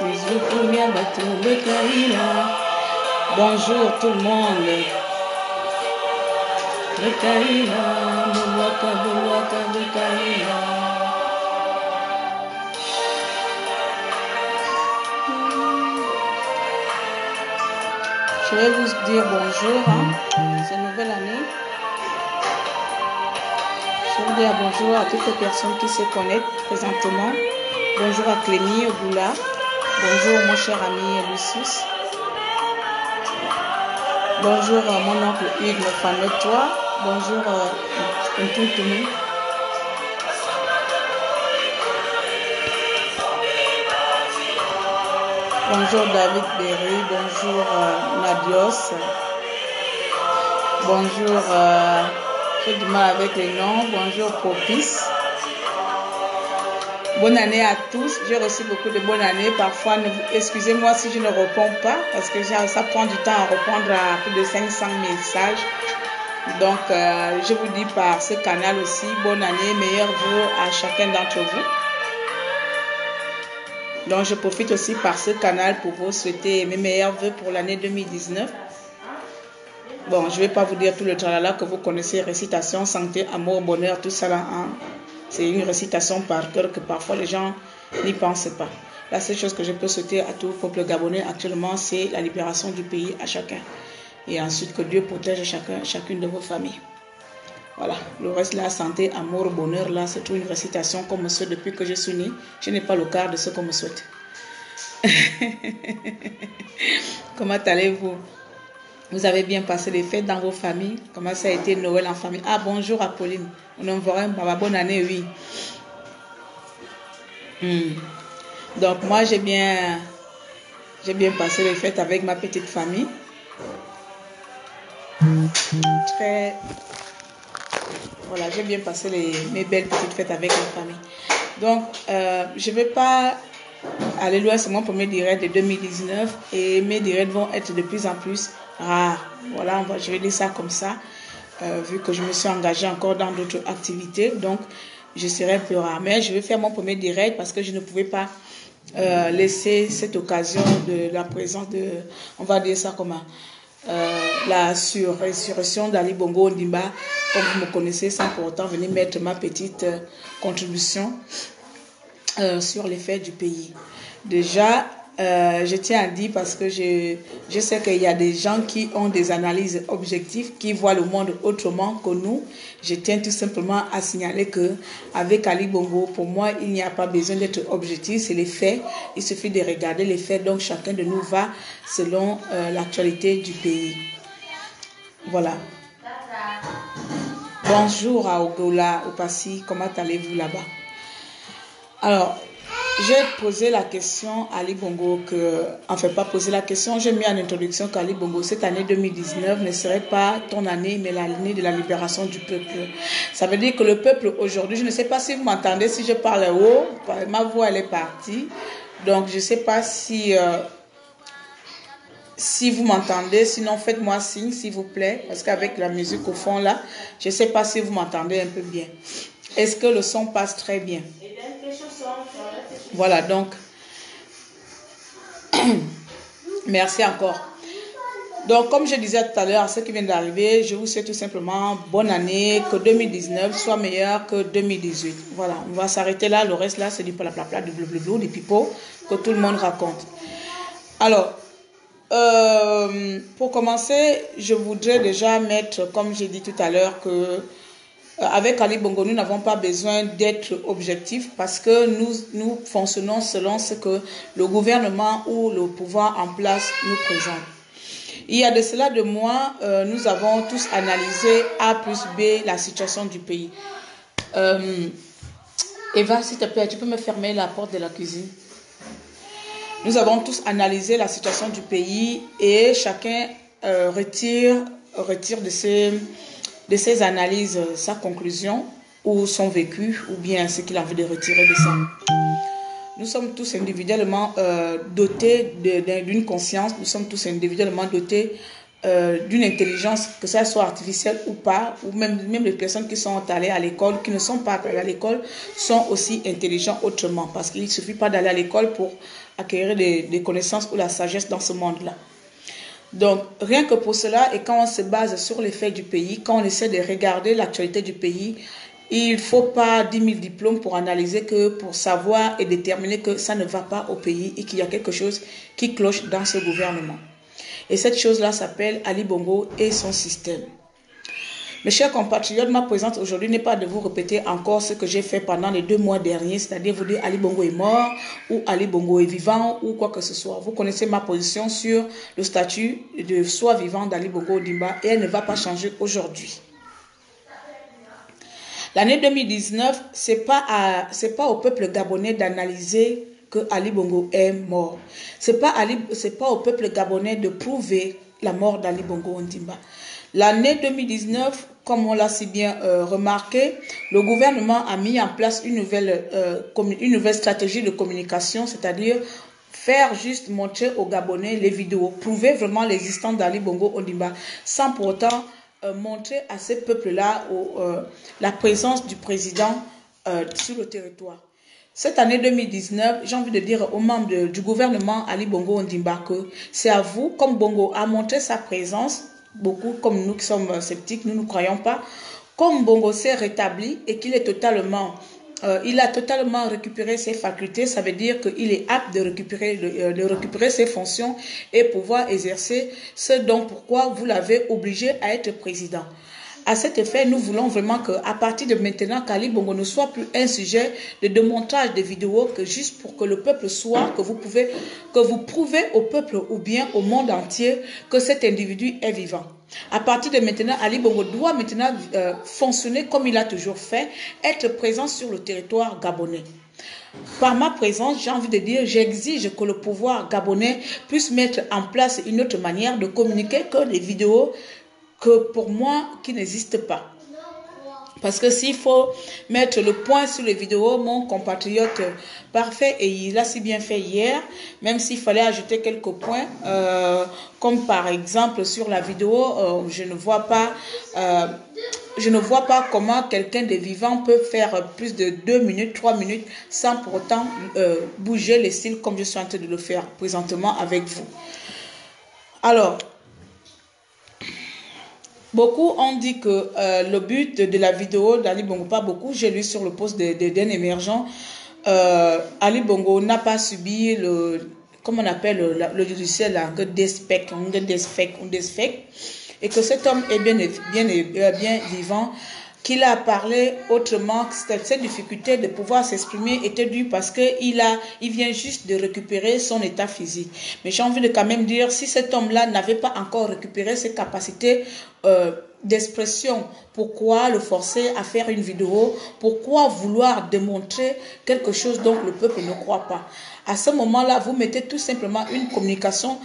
Bonjour tout le monde. Je vais vous dire bonjour. C'est une nouvelle année. Je vais vous dire bonjour à toutes les personnes qui se connectent présentement. Bonjour à Clémy Ogoula. Bonjour mon cher ami Lucius. Bonjour à mon oncle Hugues Mofanetois. Bonjour Ntoutounou. Bonjour David Berry. Bonjour Nadios. Bonjour, j'ai du mal avec les noms. Bonjour Propice. Bonne année à tous. J'ai reçu beaucoup de bonnes années. Parfois, excusez-moi si je ne réponds pas parce que ça prend du temps à répondre à plus de 500 messages. Donc, je vous dis par ce canal aussi, bonne année, meilleurs vœux à chacun d'entre vous. Donc, je profite aussi par ce canal pour vous souhaiter mes meilleurs vœux pour l'année 2019. Bon, je ne vais pas vous dire tout le tralala que vous connaissez, récitation, santé, amour, bonheur, tout ça là. C'est une récitation par cœur que parfois les gens n'y pensent pas. La seule chose que je peux souhaiter à tout le peuple gabonais actuellement, c'est la libération du pays à chacun. Et ensuite que Dieu protège chacune de vos familles. Voilà, le reste là, santé, amour, bonheur, là, c'est toute une récitation qu'on me souhaite depuis que je suis née. Je n'ai pas le quart de ce qu'on me souhaite. Comment allez-vous? Vous avez bien passé les fêtes dans vos familles? Comment ça a été Noël en famille? Ah, bonjour Apolline. On envoie un bonne année, oui. Donc, moi, j'ai bien passé les fêtes avec ma petite famille. Voilà, j'ai bien passé mes belles petites fêtes avec ma famille. Donc, je ne vais pas aller loin, c'est mon premier direct de 2019 et mes directs vont être de plus en plus rares. Voilà, je vais dire ça comme ça, vu que je me suis engagée encore dans d'autres activités, donc je serai un peu rare. Mais je vais faire mon premier direct parce que je ne pouvais pas laisser cette occasion de la présence de, on va dire ça comment, la résurrection d'Ali Bongo Ondimba. Comme vous me connaissez, sans pour autant venir mettre ma petite contribution sur les faits du pays. Déjà, je tiens à dire parce que je sais qu'il y a des gens qui ont des analyses objectives, qui voient le monde autrement que nous. Je tiens tout simplement à signaler que avec Ali Bongo, pour moi, il n'y a pas besoin d'être objectif, c'est les faits. Il suffit de regarder les faits, donc chacun de nous va selon l'actualité du pays. Voilà. Bonjour à Ogola, Opassi, comment allez-vous là-bas? Alors, j'ai posé la question à Ali Bongo pas posé la question, j'ai mis en introduction qu'Ali Bongo, cette année 2019 ne serait pas ton année, mais l'année de la libération du peuple. Ça veut dire que le peuple aujourd'hui, je ne sais pas si vous m'entendez, si je parle haut, ma voix elle est partie, donc je ne sais pas si vous m'entendez, sinon faites-moi signe s'il vous plaît, parce qu'avec la musique au fond là, je ne sais pas si vous m'entendez un peu bien. Est-ce que le son passe très bien? Voilà, donc, merci encore. Donc, comme je disais tout à l'heure à ceux qui viennent d'arriver, je vous souhaite tout simplement bonne année, que 2019 soit meilleur que 2018. Voilà, on va s'arrêter là, le reste là, c'est du plaplapla, du blou, du pipeau, que tout le monde raconte. Alors, pour commencer, je voudrais déjà mettre, comme j'ai dit tout à l'heure, que avec Ali Bongo, nous n'avons pas besoin d'être objectifs parce que nous fonctionnons selon ce que le gouvernement ou le pouvoir en place nous présente. Il y a de cela 2 mois, nous avons tous analysé A plus B la situation du pays. Eva, s'il te plaît, tu peux me fermer la porte de la cuisine? Nous avons tous analysé la situation du pays et chacun retire de ses analyses sa conclusion ou son vécu ou bien ce qu'il a envie de retirer de ça. Nous sommes tous individuellement dotés d'une conscience, nous sommes tous individuellement dotés d'une intelligence, que ça soit artificielle ou pas, ou même les personnes qui sont allées à l'école, qui ne sont pas allées à l'école, sont aussi intelligents autrement. Parce qu'il ne suffit pas d'aller à l'école pour acquérir des connaissances ou la sagesse dans ce monde-là. Donc, rien que pour cela, et quand on se base sur les faits du pays, quand on essaie de regarder l'actualité du pays, il ne faut pas 10 000 diplômes pour analyser que, pour savoir et déterminer que ça ne va pas au pays et qu'il y a quelque chose qui cloche dans ce gouvernement. Et cette chose-là s'appelle Ali Bongo et son système. Mes chers compatriotes, ma présence aujourd'hui n'est pas de vous répéter encore ce que j'ai fait pendant les 2 mois derniers, c'est-à-dire vous dire Ali Bongo est mort ou Ali Bongo est vivant ou quoi que ce soit. Vous connaissez ma position sur le statut de soi vivant d'Ali Bongo Ondimba et elle ne va pas changer aujourd'hui. L'année 2019, c'est pas au peuple gabonais d'analyser que Ali Bongo est mort. C'est pas au peuple gabonais de prouver la mort d'Ali Bongo Ondimba. L'année 2019, comme on l'a si bien remarqué, le gouvernement a mis en place une nouvelle stratégie de communication, c'est-à-dire faire juste montrer aux Gabonais les vidéos, prouver vraiment l'existence d'Ali Bongo Ondimba, sans pour autant montrer à ce peuple-là la présence du président sur le territoire. Cette année 2019, j'ai envie de dire aux membres du gouvernement Ali Bongo Ondimba que c'est à vous, comme Bongo a montré sa présence, beaucoup comme nous qui sommes sceptiques, nous ne croyons pas, comme Bongo s'est rétabli et qu'il est il a totalement récupéré ses facultés, ça veut dire qu'il est apte de récupérer ses fonctions et pouvoir exercer ce dont pourquoi vous l'avez obligé à être président. À cet effet, nous voulons vraiment qu'à partir de maintenant, qu'Ali Bongo ne soit plus un sujet de démontage de vidéos, que juste pour que le peuple soit, que vous prouvez au peuple ou bien au monde entier que cet individu est vivant. À partir de maintenant, Ali Bongo doit maintenant fonctionner comme il a toujours fait, être présent sur le territoire gabonais. Par ma présence, j'ai envie de dire, j'exige que le pouvoir gabonais puisse mettre en place une autre manière de communiquer que les vidéos que pour moi, qui n'existe pas. Parce que s'il faut mettre le point sur les vidéos, mon compatriote parfait, et il a si bien fait hier, même s'il fallait ajouter quelques points, comme par exemple sur la vidéo, je ne vois pas comment quelqu'un de vivant peut faire plus de 2 minutes, 3 minutes, sans pour autant bouger les cils comme je suis en train de le faire présentement avec vous. Alors, beaucoup ont dit que le but de la vidéo d'Ali Bongo, pas beaucoup, j'ai lu sur le post d'un émergent, Ali Bongo n'a pas subi comment on appelle le judiciaire, un déspect, et que cet homme est bien vivant, qu'il a parlé autrement, que cette difficulté de pouvoir s'exprimer était due parce qu'il vient juste de récupérer son état physique. Mais j'ai envie de quand même dire, si cet homme-là n'avait pas encore récupéré ses capacités d'expression, pourquoi le forcer à faire une vidéo? Pourquoi vouloir démontrer quelque chose dont le peuple ne croit pas? À ce moment-là, vous mettez tout simplement une communication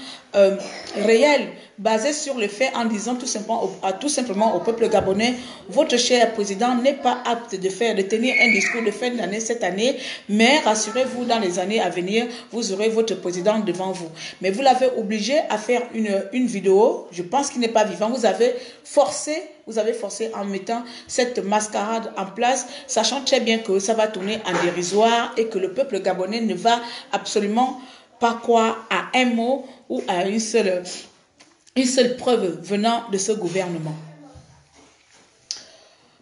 réelle, basée sur les faits, en disant tout simplement au peuple gabonais, votre cher président n'est pas apte de tenir un discours de fin d'année cette année, mais rassurez-vous, dans les années à venir, vous aurez votre président devant vous. Mais vous l'avez obligé à faire une vidéo, je pense qu'il n'est pas vivant, vous avez forcé en mettant cette mascarade en place, sachant très bien que ça va tourner en dérisoire et que le peuple gabonais ne va absolument pas croire à un mot ou à une seule preuve venant de ce gouvernement.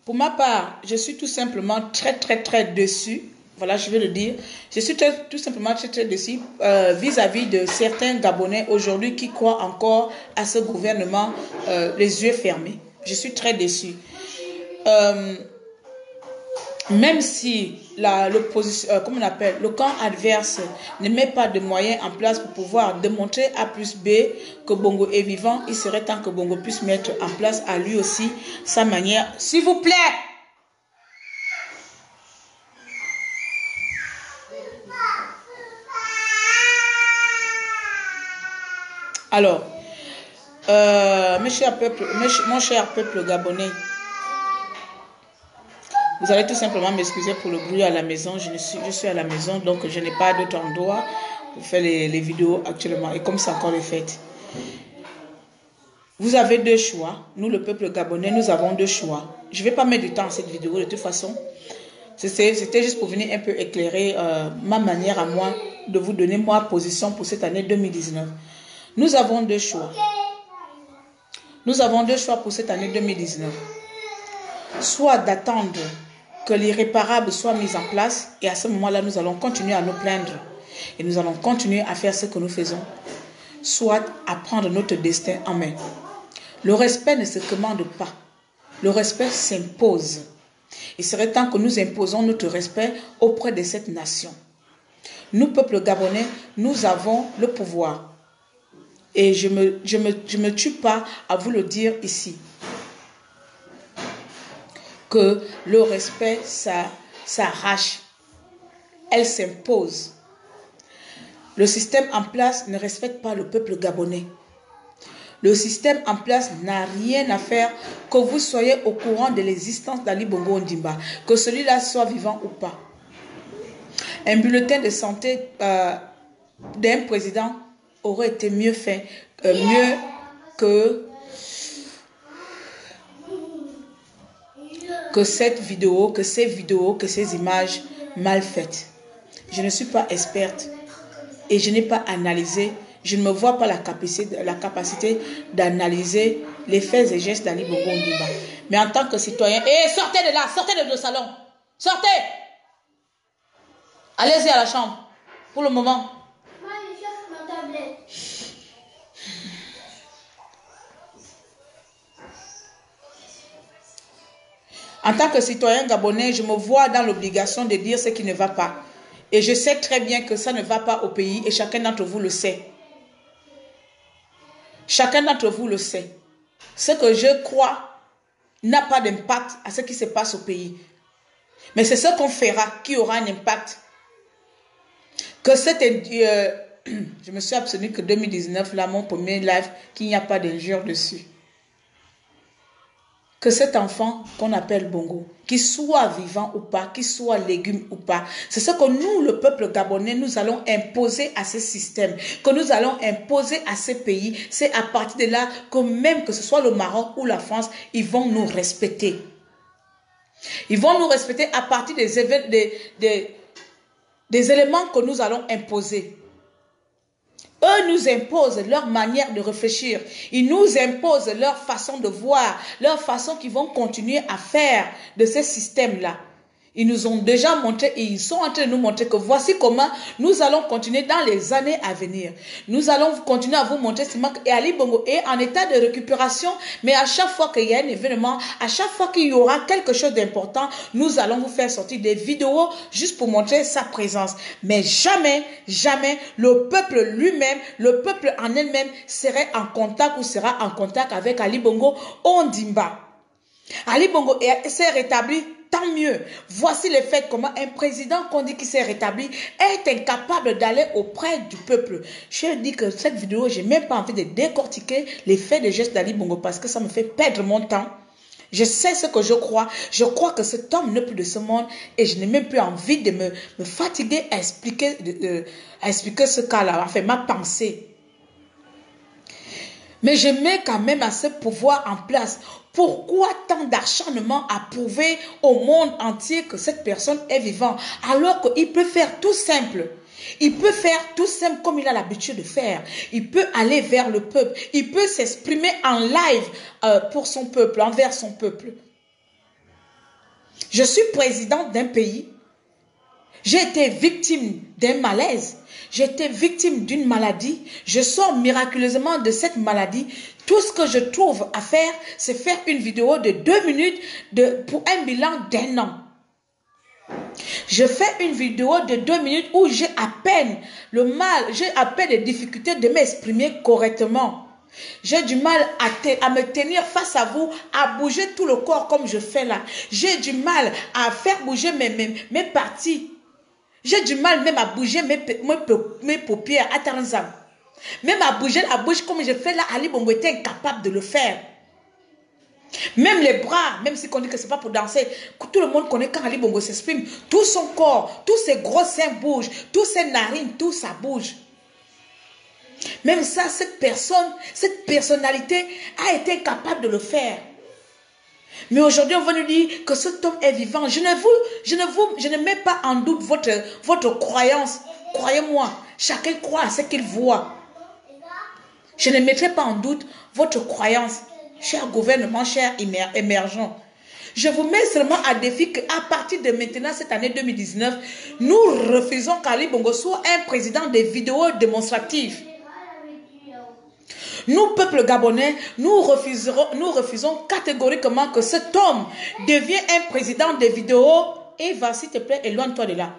Pour ma part, je suis tout simplement très déçu. Voilà, je vais le dire. Je suis tout simplement très déçu vis-à-vis de certains Gabonais aujourd'hui qui croient encore à ce gouvernement les yeux fermés. Je suis très déçu. Même si le camp adverse ne met pas de moyens en place pour pouvoir démontrer A plus B que Bongo est vivant, il serait temps que Bongo puisse mettre en place à lui aussi sa manière. S'il vous plaît! Alors, mon cher peuple gabonais, vous allez tout simplement m'excuser pour le bruit à la maison. Je suis à la maison, donc je n'ai pas d'autre endroit pour faire les vidéos actuellement. Et comme c'est encore les fêtes. Vous avez deux choix. Nous, le peuple gabonais, nous avons deux choix. Je ne vais pas mettre du temps à cette vidéo de toute façon. C'était juste pour venir un peu éclairer ma manière à moi de vous donner ma position pour cette année 2019. Nous avons deux choix. Nous avons deux choix pour cette année 2019. Soit d'attendre que l'irréparable soit mis en place et à ce moment-là, nous allons continuer à nous plaindre et nous allons continuer à faire ce que nous faisons. Soit à prendre notre destin en main. Le respect ne se commande pas. Le respect s'impose. Il serait temps que nous imposons notre respect auprès de cette nation. Nous, peuple gabonais, nous avons le pouvoir. Et je me tue pas à vous le dire ici. Que le respect, ça s'arrache. Elle s'impose. Le système en place ne respecte pas le peuple gabonais. Le système en place n'a rien à faire que vous soyez au courant de l'existence d'Ali Bongo Ondimba, que celui-là soit vivant ou pas. Un bulletin de santé d'un président aurait été mieux fait, mieux que cette vidéo, que ces vidéos, que ces images mal faites. Je ne suis pas experte et je n'ai pas analysé. Je ne me vois pas la capacité d'analyser les faits et gestes d'Ali Bongo Ondimba. Mais en tant que citoyen, sortez de là, sortez de le salon. Sortez. Allez-y à la chambre. Pour le moment. Moi, je cherche ma tablette. En tant que citoyen gabonais, je me vois dans l'obligation de dire ce qui ne va pas. Et je sais très bien que ça ne va pas au pays et chacun d'entre vous le sait. Chacun d'entre vous le sait. Ce que je crois n'a pas d'impact à ce qui se passe au pays. Mais c'est ce qu'on fera qui aura un impact. Que je me suis abstenue que 2019, là, mon premier live, qu'il n'y a pas d'injure dessus. Que cet enfant qu'on appelle Bongo, qu'il soit vivant ou pas, qu'il soit légume ou pas, c'est ce que nous, le peuple gabonais, nous allons imposer à ce système, que nous allons imposer à ces pays. C'est à partir de là que même que ce soit le Maroc ou la France, ils vont nous respecter. Ils vont nous respecter à partir des éléments que nous allons imposer. Eux nous imposent leur manière de réfléchir. Ils nous imposent leur façon de voir, leur façon qu'ils vont continuer à faire de ce système-là. Ils nous ont déjà montré et ils sont en train de nous montrer que voici comment nous allons continuer dans les années à venir. Nous allons continuer à vous montrer et Ali Bongo est en état de récupération, mais à chaque fois qu'il y a un événement, à chaque fois qu'il y aura quelque chose d'important, nous allons vous faire sortir des vidéos juste pour montrer sa présence. Mais jamais, jamais le peuple lui-même, le peuple en elle-même serait en contact ou sera en contact avec Ali Bongo Ondimba. Ali Bongo s'est rétabli. Tant mieux. Voici le fait comment un président qu'on dit qu'il s'est rétabli est incapable d'aller auprès du peuple. Je dis que cette vidéo, je n'ai même pas envie de décortiquer les faits de gestes d'Ali Bongo parce que ça me fait perdre mon temps. Je sais ce que je crois. Je crois que cet homme n'est plus de ce monde et je n'ai même plus envie de me fatiguer à expliquer ce cas-là, enfin ma pensée. Mais je mets quand même à ce pouvoir en place. Pourquoi tant d'acharnement à prouver au monde entier que cette personne est vivante alors qu'il peut faire tout simple? Il peut faire tout simple comme il a l'habitude de faire. Il peut aller vers le peuple. Il peut s'exprimer en live pour son peuple, envers son peuple. Je suis présidente d'un pays. J'ai été victime d'un malaise. J'ai été victime d'une maladie. Je sors miraculeusement de cette maladie. Tout ce que je trouve à faire, c'est faire une vidéo de 2 minutes pour un bilan d'1 an. Je fais une vidéo de 2 minutes où j'ai à peine des difficultés de m'exprimer correctement. J'ai du mal à me tenir face à vous, à bouger tout le corps comme je fais là. J'ai du mal à faire bouger mes parties. J'ai du mal même à bouger mes paupières, même à bouger la bouche comme je fais là. Ali Bongo était incapable de le faire. Même les bras, même si on dit que ce n'est pas pour danser, tout le monde connaît quand Ali Bongo s'exprime. Tout son corps, tous ses gros seins bougent, tous ses narines, tout ça bouge. Même ça, cette personnalité a été capable de le faire. Mais aujourd'hui, on va nous dire que cet homme est vivant. Je ne mets pas en doute votre croyance. Croyez-moi, chacun croit à ce qu'il voit. Je ne mettrai pas en doute votre croyance, cher gouvernement, cher émergent. Je vous mets seulement à défi qu'à partir de maintenant, cette année 2019, nous refusons qu'Ali Bongo soit un président des vidéos démonstratives. Nous, peuple gabonais, nous refusons catégoriquement que cet homme devienne un président des vidéos. Eva, s'il te plaît, éloigne-toi de là.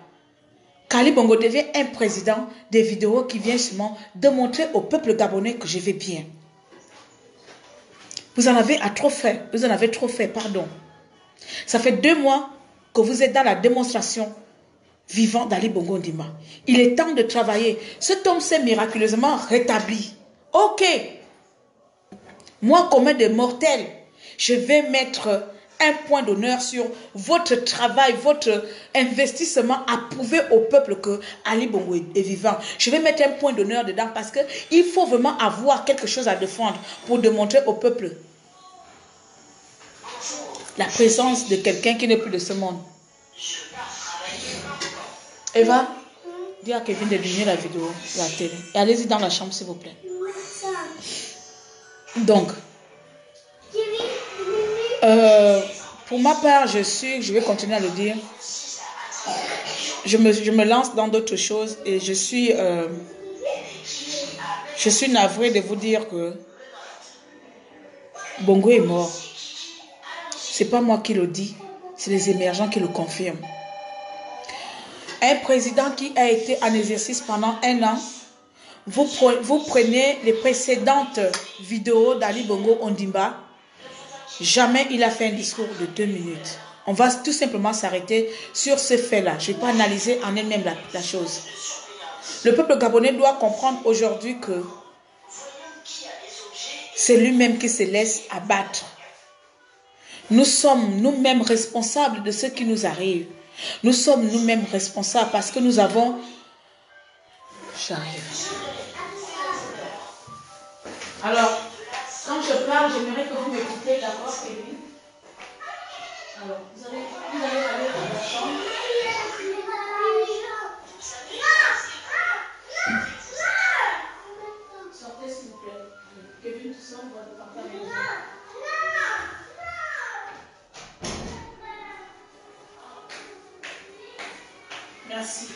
Qu'Ali Bongo devient un président des vidéos qui vient seulement démontrer au peuple gabonais que je vais bien. Vous en avez trop fait, pardon. Ça fait 2 mois que vous êtes dans la démonstration vivante d'Ali Bongo Ondimba. Il est temps de travailler. Cet homme s'est miraculeusement rétabli. Ok. Moi, comme des mortels, je vais mettre un point d'honneur sur votre travail, votre investissement à prouver au peuple que Ali Bongo est vivant. Je vais mettre un point d'honneur dedans parce qu'il faut vraiment avoir quelque chose à défendre pour démontrer au peuple la présence de quelqu'un qui n'est plus de ce monde. Eva, dis à Kevin de diminuer la vidéo, la télé. Et allez-y dans la chambre, s'il vous plaît. Donc, pour ma part, je vais continuer à le dire. Je me lance dans d'autres choses et je suis navrée de vous dire que Bongo est mort. C'est pas moi qui le dis, c'est les émergents qui le confirment. Un président qui a été en exercice pendant 1 an, vous prenez les précédentes vidéos d'Ali Bongo Ondimba, jamais il a fait un discours de 2 minutes. On va tout simplement s'arrêter sur ce fait-là. Je ne vais pas analyser en elle-même la chose. Le peuple gabonais doit comprendre aujourd'hui que c'est lui-même qui se laisse abattre. Nous sommes nous-mêmes responsables de ce qui nous arrive. Nous sommes nous-mêmes responsables parce que nous avons... J'arrive. Alors, quand je parle, j'aimerais que vous m'écoutez d'abord, Kevin. Alors, vous allez aller dans la chambre. Sortez, s'il vous plaît. Kevin, tout ça, on va partir à la maison. Merci.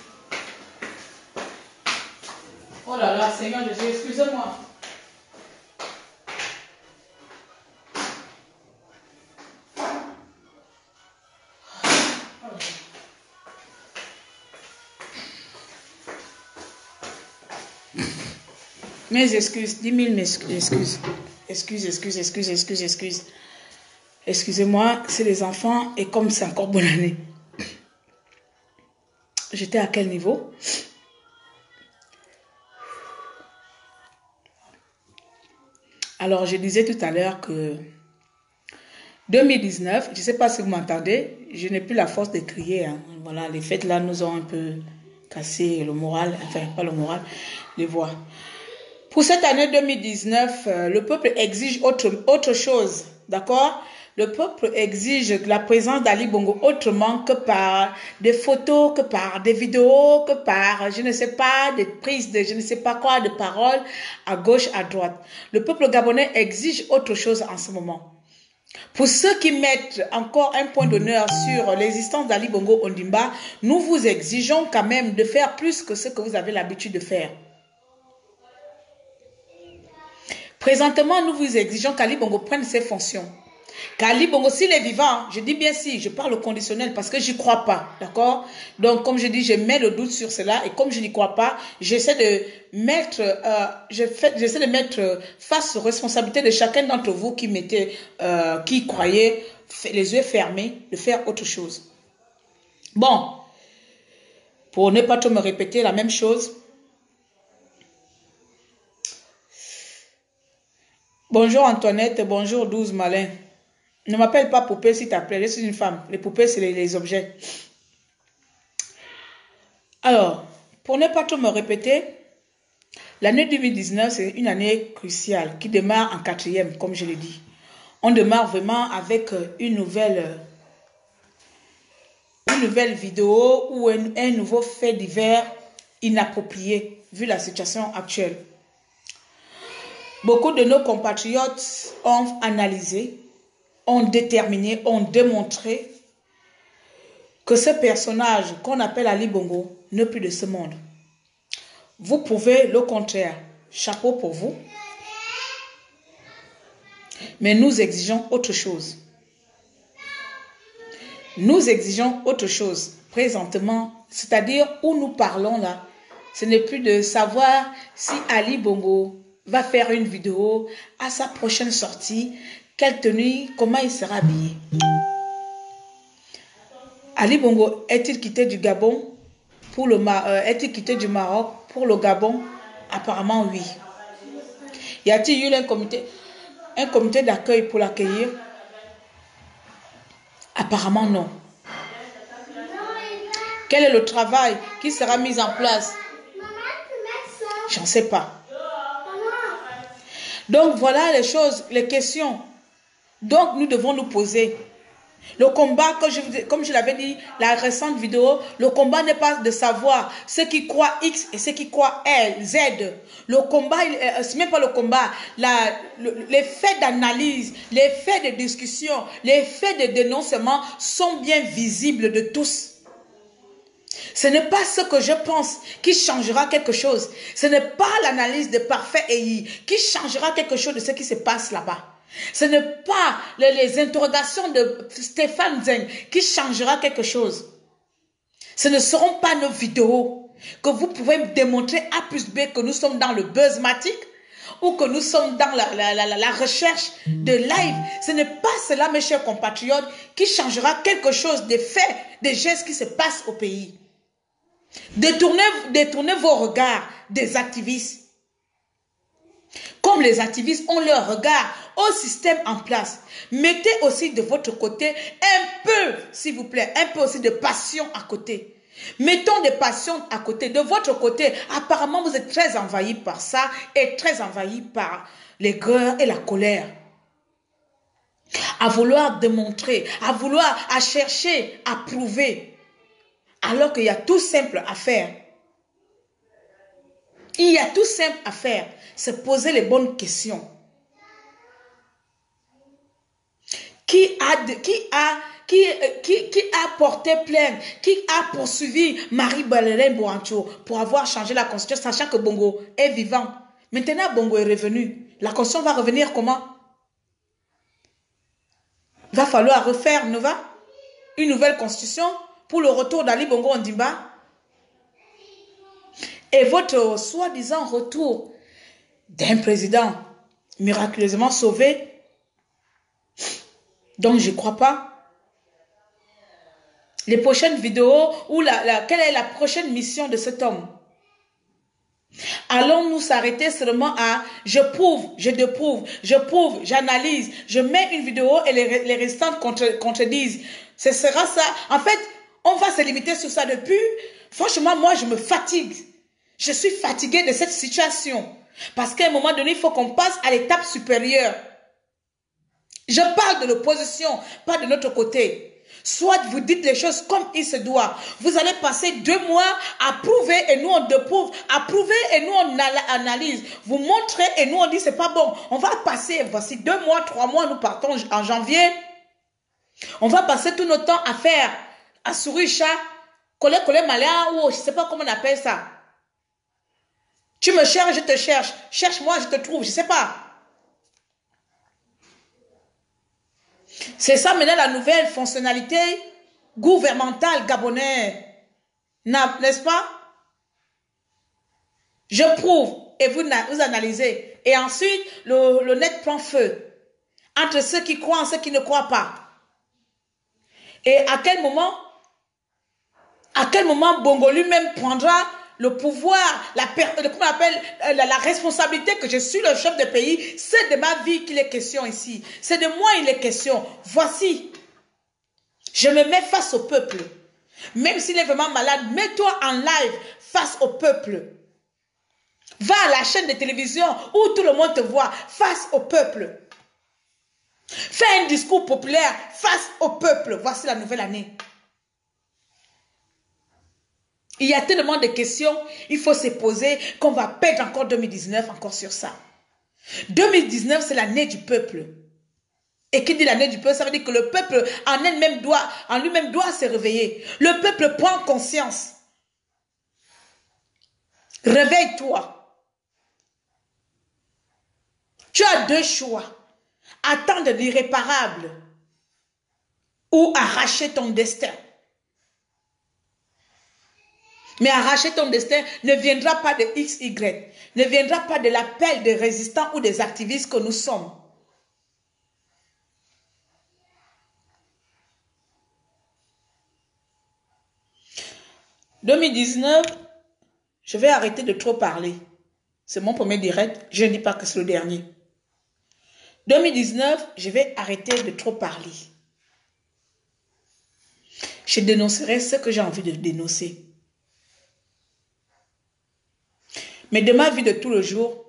Oh là là, Seigneur Jésus, excusez-moi. Mes excuses, 10 000 excuses. Excuses. Excusez-moi, c'est les enfants et comme c'est encore bonne année. J'étais à quel niveau? Alors, je disais tout à l'heure que 2019, je ne sais pas si vous m'entendez, je n'ai plus la force de crier. Hein. Voilà, les fêtes là nous ont un peu cassé le moral, enfin pas le moral, les voix. Pour cette année 2019, le peuple exige autre chose, d'accord? Le peuple exige la présence d'Ali Bongo autrement que par des photos, que par des vidéos, que par, je ne sais pas, des prises de je ne sais pas quoi, de paroles à gauche, à droite. Le peuple gabonais exige autre chose en ce moment. Pour ceux qui mettent encore un point d'honneur sur l'existence d'Ali Bongo Ondimba, nous vous exigeons quand même de faire plus que ce que vous avez l'habitude de faire. Présentement, nous vous exigeons qu'Ali Bongo prenne ses fonctions. Qu'Ali Bongo, s'il est vivant, je dis bien si, je parle au conditionnel parce que je n'y crois pas, d'accord? Donc, comme je dis, je mets le doute sur cela et comme je n'y crois pas, j'essaie de mettre face aux responsabilités de chacun d'entre vous qui croyait, les yeux fermés, de faire autre chose. Bon, pour ne pas trop me répéter la même chose. Bonjour Antoinette, bonjour 12 malin. Ne m'appelle pas poupée s'il te plaît, je suis une femme. Les poupées, c'est les objets. Alors, pour ne pas trop me répéter, L'année 2019, c'est une année cruciale qui démarre en quatrième, comme je l'ai dit. On démarre vraiment avec une nouvelle vidéo ou un nouveau fait divers inapproprié vu la situation actuelle. Beaucoup de nos compatriotes ont analysé, ont déterminé, ont démontré que ce personnage qu'on appelle Ali Bongo n'est plus de ce monde. Vous pouvez le contraire. Chapeau pour vous. Mais nous exigeons autre chose. Nous exigeons autre chose. Présentement, c'est-à-dire où nous parlons là, ce n'est plus de savoir si Ali Bongo va faire une vidéo à sa prochaine sortie, quelle tenue, comment il sera habillé. Ali Bongo est-il quitté du Gabon pour est-il quitté du Maroc pour le Gabon? Apparemment oui. Y a-t-il eu un comité d'accueil pour l'accueillir? Apparemment non. Quel est le travail qui sera mis en place? J'en sais pas. Donc voilà les choses, les questions. Donc nous devons nous poser. Le combat, comme je l'avais dit, la récente vidéo, le combat n'est pas de savoir ceux qui croient X et ceux qui croient Z. Le combat, ce n'est même pas le combat. Les faits d'analyse, les faits de discussion, les faits de dénoncement sont bien visibles de tous. Ce n'est pas ce que je pense qui changera quelque chose. Ce n'est pas l'analyse de Parfait EI qui changera quelque chose de ce qui se passe là-bas. Ce n'est pas les interrogations de Stéphane Zeng qui changera quelque chose. Ce ne seront pas nos vidéos que vous pouvez démontrer A plus B que nous sommes dans le buzzmatic ou que nous sommes dans la recherche de live. Ce n'est pas cela, mes chers compatriotes, qui changera quelque chose des faits, des gestes qui se passent au pays. Détournez vos regards des activistes. Comme les activistes ont leur regard au système en place, mettez aussi de votre côté un peu, s'il vous plaît, un peu aussi de passion à côté. Mettons des passions à côté. De votre côté, apparemment, vous êtes très envahi par ça et très envahi par l'aigreur et la colère. À vouloir démontrer, à chercher, à prouver. Alors qu'il y a tout simple à faire. Il y a tout simple à faire. C'est poser les bonnes questions. Qui a porté plainte, qui a poursuivi Marie-Balérine Boancho pour avoir changé la constitution, sachant que Bongo est vivant. Maintenant, Bongo est revenu. La constitution va revenir comment? Il va falloir refaire une nouvelle constitution pour le retour d'Ali Bongo Ondimba. Et votre soi-disant retour d'un président miraculeusement sauvé, donc je ne crois pas. Les prochaines vidéos, ou quelle est la prochaine mission de cet homme? Allons-nous s'arrêter seulement à je prouve, je déprouve, je prouve, j'analyse, je mets une vidéo et les restantes contredisent. Ce sera ça. En fait, on va se limiter sur ça depuis. Franchement, moi, je me fatigue. Je suis fatiguée de cette situation. Parce qu'à un moment donné, il faut qu'on passe à l'étape supérieure. Je parle de l'opposition, pas de notre côté. Soit vous dites les choses comme il se doit. Vous allez passer 2 mois à prouver et nous on déprouve. À prouver et nous on analyse. Vous montrez et nous on dit c'est pas bon. On va passer, voici 2 mois, 3 mois, nous partons en janvier. On va passer tout notre temps à faire, à sourire chat, coller malin ou je sais pas comment on appelle ça. Tu me cherches, je te cherche. Cherche-moi, je te trouve, je sais pas. C'est ça maintenant la nouvelle fonctionnalité gouvernementale gabonaise. N'est-ce pas? Je prouve et vous analysez. Et ensuite, le net prend feu. Entre ceux qui croient et ceux qui ne croient pas. Et à quel moment Bongo lui-même prendra le pouvoir, la responsabilité que je suis le chef de pays, c'est de ma vie qu'il est question ici. C'est de moi il est question. Voici, je me mets face au peuple. Même s'il est vraiment malade, mets-toi en live face au peuple. Va à la chaîne de télévision où tout le monde te voit face au peuple. Fais un discours populaire face au peuple. Voici la nouvelle année. Il y a tellement de questions, il faut se poser qu'on va perdre encore 2019 encore sur ça. 2019, c'est l'année du peuple. Et qui dit l'année du peuple, ça veut dire que le peuple en lui-même doit se réveiller. Le peuple prend conscience. Réveille-toi. Tu as deux choix. Attendre l'irréparable ou arracher ton destin. Mais arracher ton destin ne viendra pas de XY, ne viendra pas de l'appel des résistants ou des activistes que nous sommes. En 2019, je vais arrêter de trop parler. C'est mon premier direct, je ne dis pas que c'est le dernier. 2019, je vais arrêter de trop parler. Je dénoncerai ce que j'ai envie de dénoncer. Mais de ma vie de tous les jours,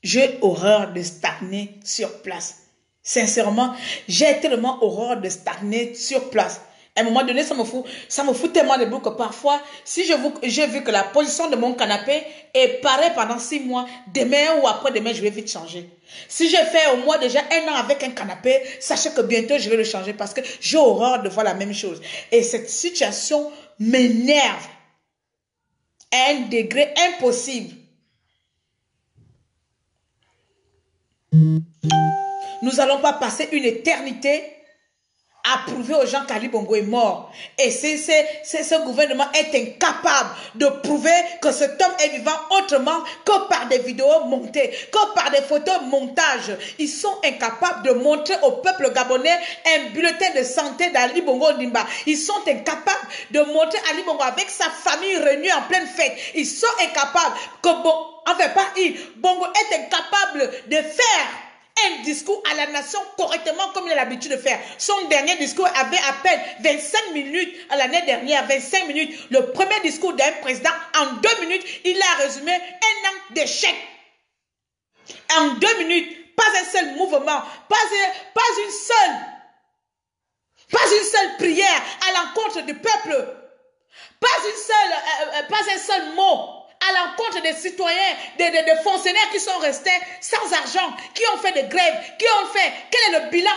j'ai horreur de stagner sur place. Sincèrement, j'ai tellement horreur de stagner sur place. À un moment donné, ça me fout tellement de bout que parfois, si j'ai vu que la position de mon canapé est pareille pendant 6 mois, demain ou après-demain, je vais vite changer. Si j'ai fait au moins déjà 1 an avec un canapé, sachez que bientôt, je vais le changer parce que j'ai horreur de voir la même chose. Et cette situation m'énerve à un degré impossible. Nous n'allons pas passer une éternité à prouver aux gens qu'Ali Bongo est mort. Et ce gouvernement est incapable de prouver que cet homme est vivant autrement que par des vidéos montées, que par des photos montages. Ils sont incapables de montrer au peuple gabonais un bulletin de santé d'Ali Bongo Ondimba. Ils sont incapables de montrer Ali Bongo avec sa famille réunie en pleine fête. Ils sont incapables Bongo est incapable de faire un discours à la nation correctement comme il a l'habitude de faire. Son dernier discours avait à peine 25 minutes à l'année dernière, 25 minutes. Le premier discours d'un président, en 2 minutes, il a résumé 1 an d'échec. En 2 minutes, pas un seul mouvement, pas une seule prière à l'encontre du peuple, pas un seul mot à l'encontre des citoyens, des fonctionnaires qui sont restés sans argent, qui ont fait des grèves, quel est le bilan?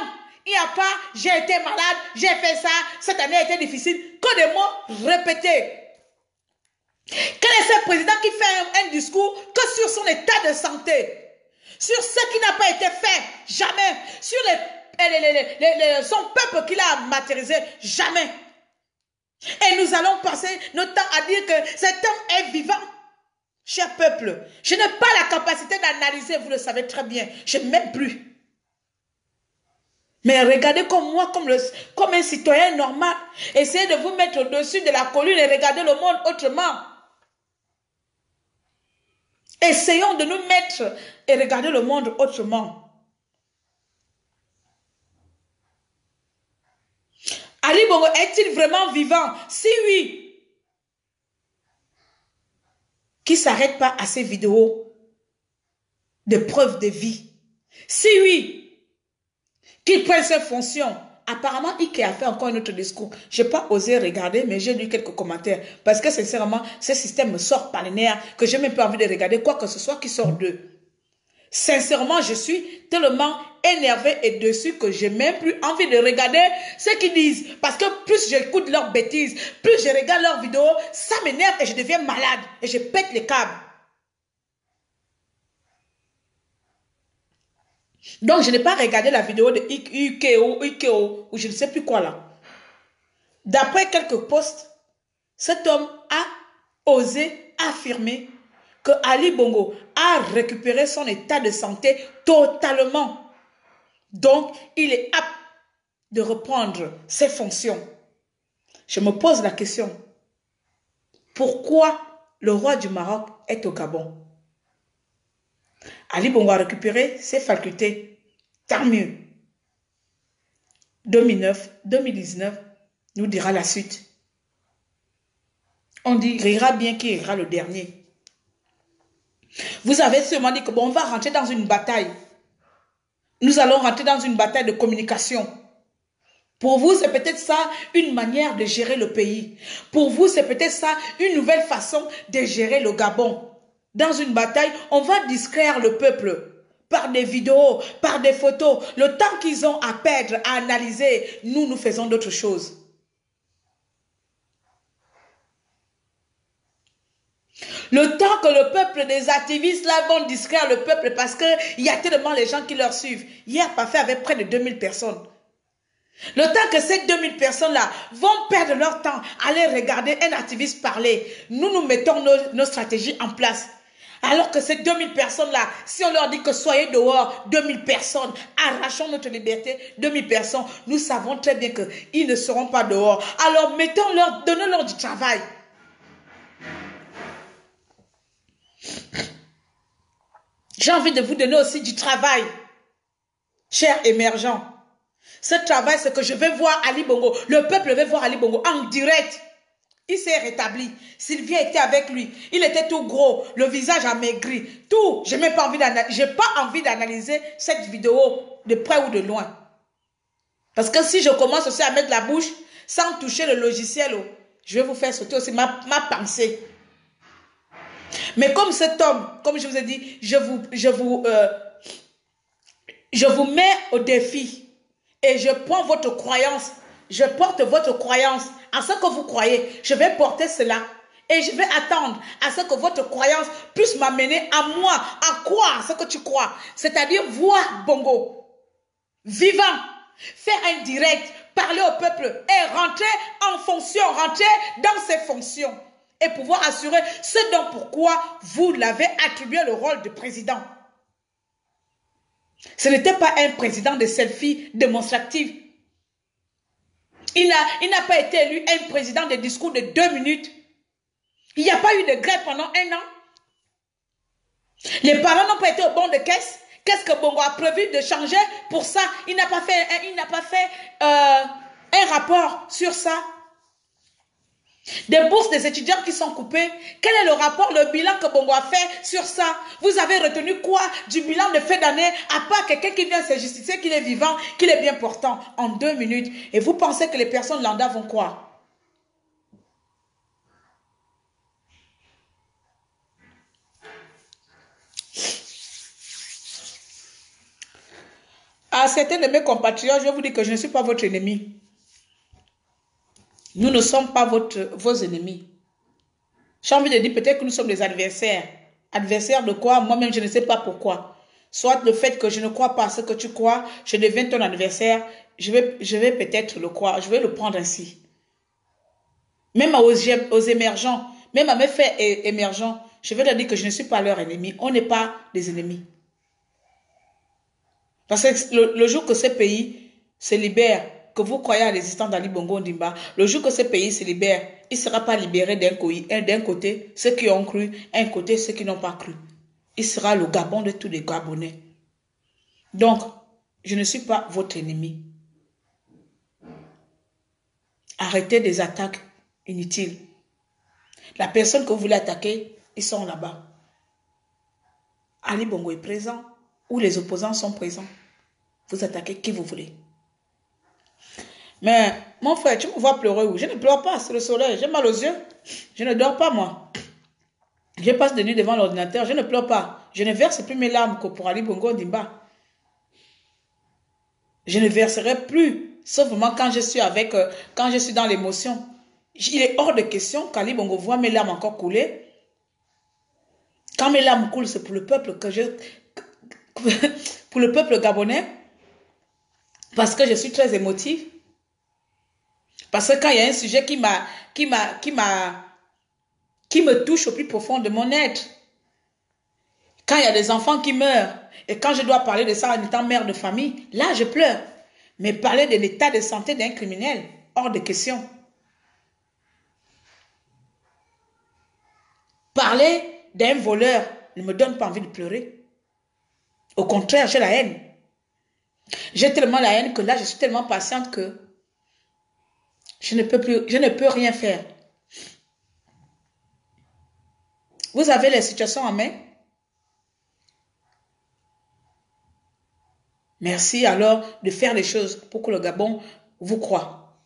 Il n'y a pas, j'ai été malade, j'ai fait ça, cette année a été difficile, que des mots répétés. Quel est ce président qui fait un discours que sur son état de santé, sur ce qui n'a pas été fait, jamais, sur son peuple qu'il a martyrisé, jamais. Et nous allons passer notre temps à dire que cet homme est vivant. Cher peuple, je n'ai pas la capacité d'analyser, vous le savez très bien. Je n'ai même plus. Mais regardez comme moi, comme un citoyen normal. Essayez de vous mettre au-dessus de la colline et regardez le monde autrement. Essayons de nous mettre et regarder le monde autrement. Ali Bongo est-il vraiment vivant? Si oui, qui ne s'arrête pas à ces vidéos de preuves de vie. Si oui, qu'il prenne ses fonctions. Apparemment, Ike a fait encore un autre discours. Je n'ai pas osé regarder, mais j'ai lu quelques commentaires. Parce que sincèrement, ce système me sort par les nerfs que je n'ai même pas envie de regarder quoi que ce soit qui sort d'eux. Sincèrement, je suis tellement énervée et dessus que je n'ai même plus envie de regarder ce qu'ils disent. Parce que plus j'écoute leurs bêtises, plus je regarde leurs vidéos, ça m'énerve et je deviens malade. Et je pète les câbles. Donc, je n'ai pas regardé la vidéo de Ikeo, ou je ne sais plus quoi là. D'après quelques posts, cet homme a osé affirmer que Ali Bongo a récupéré son état de santé totalement. Donc, il est apte de reprendre ses fonctions. Je me pose la question. Pourquoi le roi du Maroc est au Gabon? Ali Bongo a récupéré ses facultés. Tant mieux. 2019 nous dira la suite. On dit, rira bien qui ira le dernier. Vous avez sûrement dit que bon, on va rentrer dans une bataille. Nous allons rentrer dans une bataille de communication. Pour vous, c'est peut-être ça une manière de gérer le pays. Pour vous, c'est peut-être ça une nouvelle façon de gérer le Gabon. Dans une bataille, on va distraire le peuple par des vidéos, par des photos. Le temps qu'ils ont à perdre, à analyser, nous faisons d'autres choses. Le temps que le peuple des activistes là vont distraire le peuple parce qu'il y a tellement de gens qui leur suivent. Hier, Parfait avait près de 2000 personnes. Le temps que ces 2000 personnes-là vont perdre leur temps à aller regarder un activiste parler, nous mettons nos stratégies en place. Alors que ces 2000 personnes-là, si on leur dit que soyez dehors, 2000 personnes, arrachons notre liberté, 2000 personnes, nous savons très bien qu'ils ne seront pas dehors. Alors mettons-leur, donnons-leur du travail. J'ai envie de vous donner aussi du travail, chers émergents. Ce travail, c'est que je vais voir Ali Bongo. Le peuple va voir Ali Bongo en direct. Il s'est rétabli. Sylvia était avec lui. Il était tout gros. Le visage amaigri. Tout. Je n'ai pas envie d'analyser cette vidéo de près ou de loin. Parce que si je commence aussi à mettre la bouche sans toucher le logiciel, je vais vous faire sauter aussi ma pensée. Mais comme cet homme, comme je vous ai dit, je vous mets au défi. Et je prends votre croyance, je porte votre croyance à ce que vous croyez. Je vais porter cela et je vais attendre à ce que votre croyance puisse m'amener à moi, à croire ce que tu crois. C'est-à-dire voir Bongo, vivant, faire un direct, parler au peuple et rentrer en fonction, rentrer dans ses fonctions. Et pouvoir assurer ce dont pourquoi vous l'avez attribué le rôle de président. Ce n'était pas un président de selfie démonstratif. Il n'a pas été élu un président de discours de 2 minutes. Il n'y a pas eu de grève pendant 1 an. Les parents n'ont pas été au banc de caisse. Qu'est-ce que Bongo a prévu de changer pour ça? Il n'a pas fait un rapport sur ça. Des bourses des étudiants qui sont coupées. Quel est le rapport, le bilan que Bongo a fait sur ça? Vous avez retenu quoi du bilan de fin d'année, à part quelqu'un qui vient se justifier qu'il est vivant, qu'il est bien portant en 2 minutes? Et vous pensez que les personnes lambda vont quoi? À certains de mes compatriotes, je vous dis que je ne suis pas votre ennemi. Nous ne sommes pas vos ennemis. J'ai envie de dire peut-être que nous sommes des adversaires. Adversaires de quoi? Moi-même, je ne sais pas pourquoi. Soit le fait que je ne crois pas à ce que tu crois, je deviens ton adversaire, je vais peut-être le croire, je vais le prendre ainsi. Même aux émergents, même à mes faits émergents, je vais leur dire que je ne suis pas leur ennemi. On n'est pas des ennemis. Parce que le jour que ce pays se libère, que vous croyez à l'existence d'Ali Bongo Ondimba, le jour que ce pays se libère, il ne sera pas libéré d'un côté ceux qui ont cru, d'un côté ceux qui n'ont pas cru. Il sera le Gabon de tous les Gabonais. Donc, je ne suis pas votre ennemi. Arrêtez des attaques inutiles. La personne que vous voulez attaquer, ils sont là-bas. Ali Bongo est présent, ou les opposants sont présents. Vous attaquez qui vous voulez. Mais, mon frère, tu me vois pleurer où? Je ne pleure pas, c'est le soleil. J'ai mal aux yeux. Je ne dors pas, moi. Je passe de nuit devant l'ordinateur. Je ne pleure pas. Je ne verse plus mes larmes que pour Ali Bongo Ondimba. Je ne verserai plus. Sauf vraiment quand je suis quand je suis dans l'émotion. Il est hors de question qu'Ali Bongo voit mes larmes encore couler. Quand mes larmes coulent, c'est pour le peuple pour le peuple gabonais. Parce que je suis très émotive. Parce que quand il y a un sujet qui me touche au plus profond de mon être, quand il y a des enfants qui meurent, et quand je dois parler de ça en étant mère de famille, là je pleure. Mais parler de l'état de santé d'un criminel, hors de question. Parler d'un voleur ne me donne pas envie de pleurer. Au contraire, j'ai la haine. J'ai tellement la haine que là, je suis tellement patiente que je ne peux rien faire. Vous avez les situations en main. Merci alors de faire les choses pour que le Gabon vous croie.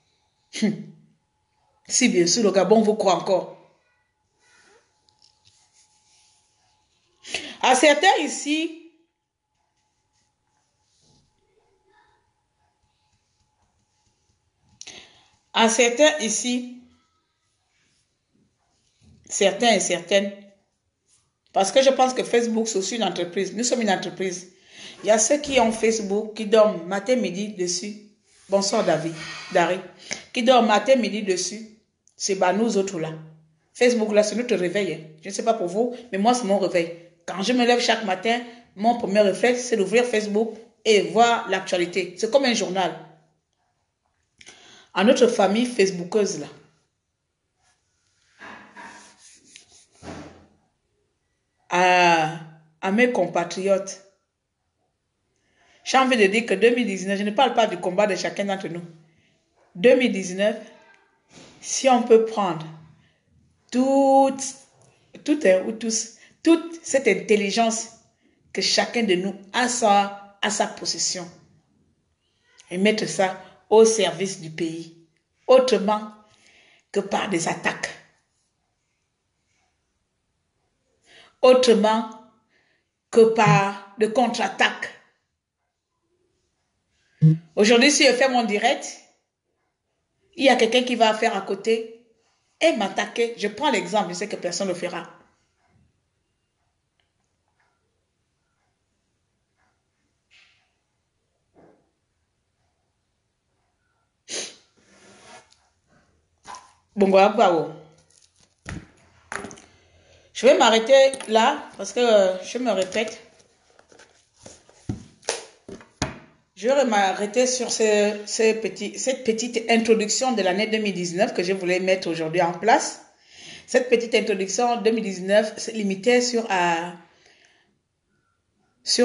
Si bien sûr le Gabon vous croit encore. À certains ici, certains et certaines, parce que je pense que Facebook, c'est aussi une entreprise. Nous sommes une entreprise. Il y a ceux qui ont Facebook, qui dorment matin, midi dessus. Bonsoir David, Dari. Qui dorment matin, midi dessus. C'est bah nous autres là. Facebook là, c'est notre réveil. Hein. Je ne sais pas pour vous, mais moi, c'est mon réveil. Quand je me lève chaque matin, mon premier réflexe, c'est d'ouvrir Facebook et voir l'actualité. C'est comme un journal. À notre famille facebookeuse là, à mes compatriotes, j'ai envie de dire que 2019, je ne parle pas du combat de chacun d'entre nous. 2019, si on peut prendre toute cette intelligence que chacun de nous a à sa possession et mettre ça au service du pays, autrement que par des attaques, autrement que par de contre-attaques. Aujourd'hui, si je fais mon direct, il y a quelqu'un qui va faire à côté et m'attaquer. Je prends l'exemple, je sais que personne ne le fera. Bon, voilà. Je vais m'arrêter là parce que je me répète. Je vais m'arrêter sur cette petite introduction de l'année 2019 que je voulais mettre aujourd'hui en place. Cette petite introduction 2019 se limitait sur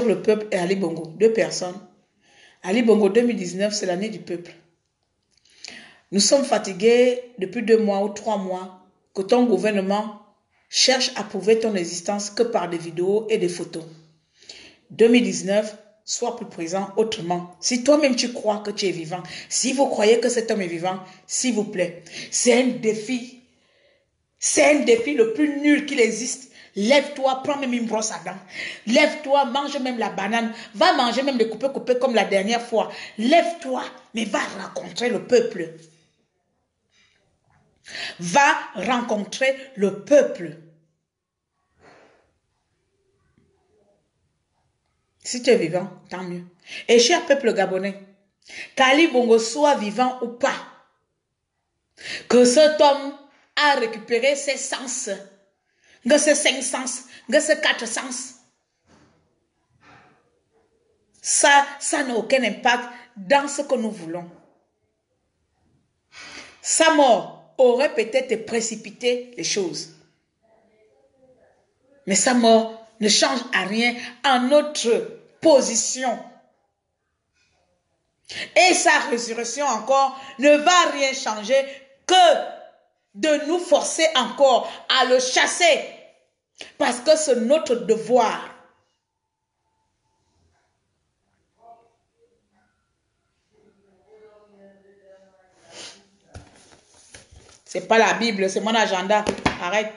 le peuple et Ali Bongo, deux personnes. Ali Bongo 2019, c'est l'année du peuple. Nous sommes fatigués depuis 2 mois ou 3 mois que ton gouvernement cherche à prouver ton existence que par des vidéos et des photos. 2019, sois plus présent autrement. Si toi-même tu crois que tu es vivant, si vous croyez que cet homme est vivant, s'il vous plaît, c'est un défi. C'est un défi le plus nul qu'il existe. Lève-toi, prends même une brosse à dents. Lève-toi, mange même la banane. Va manger même les coupés comme la dernière fois. Lève-toi, mais va rencontrer le peuple. Va rencontrer le peuple. Si tu es vivant, tant mieux. Et cher peuple gabonais, qu'Ali Bongo soit vivant ou pas, que cet homme a récupéré ses sens, que ses 5 sens, que ses 4 sens, ça n'a aucun impact dans ce que nous voulons. Sa mort aurait peut-être précipité les choses. Mais sa mort ne change à rien à notre position. Et sa résurrection encore ne va rien changer que de nous forcer encore à le chasser. Parce que c'est notre devoir. C'est pas la Bible, c'est mon agenda. Arrête.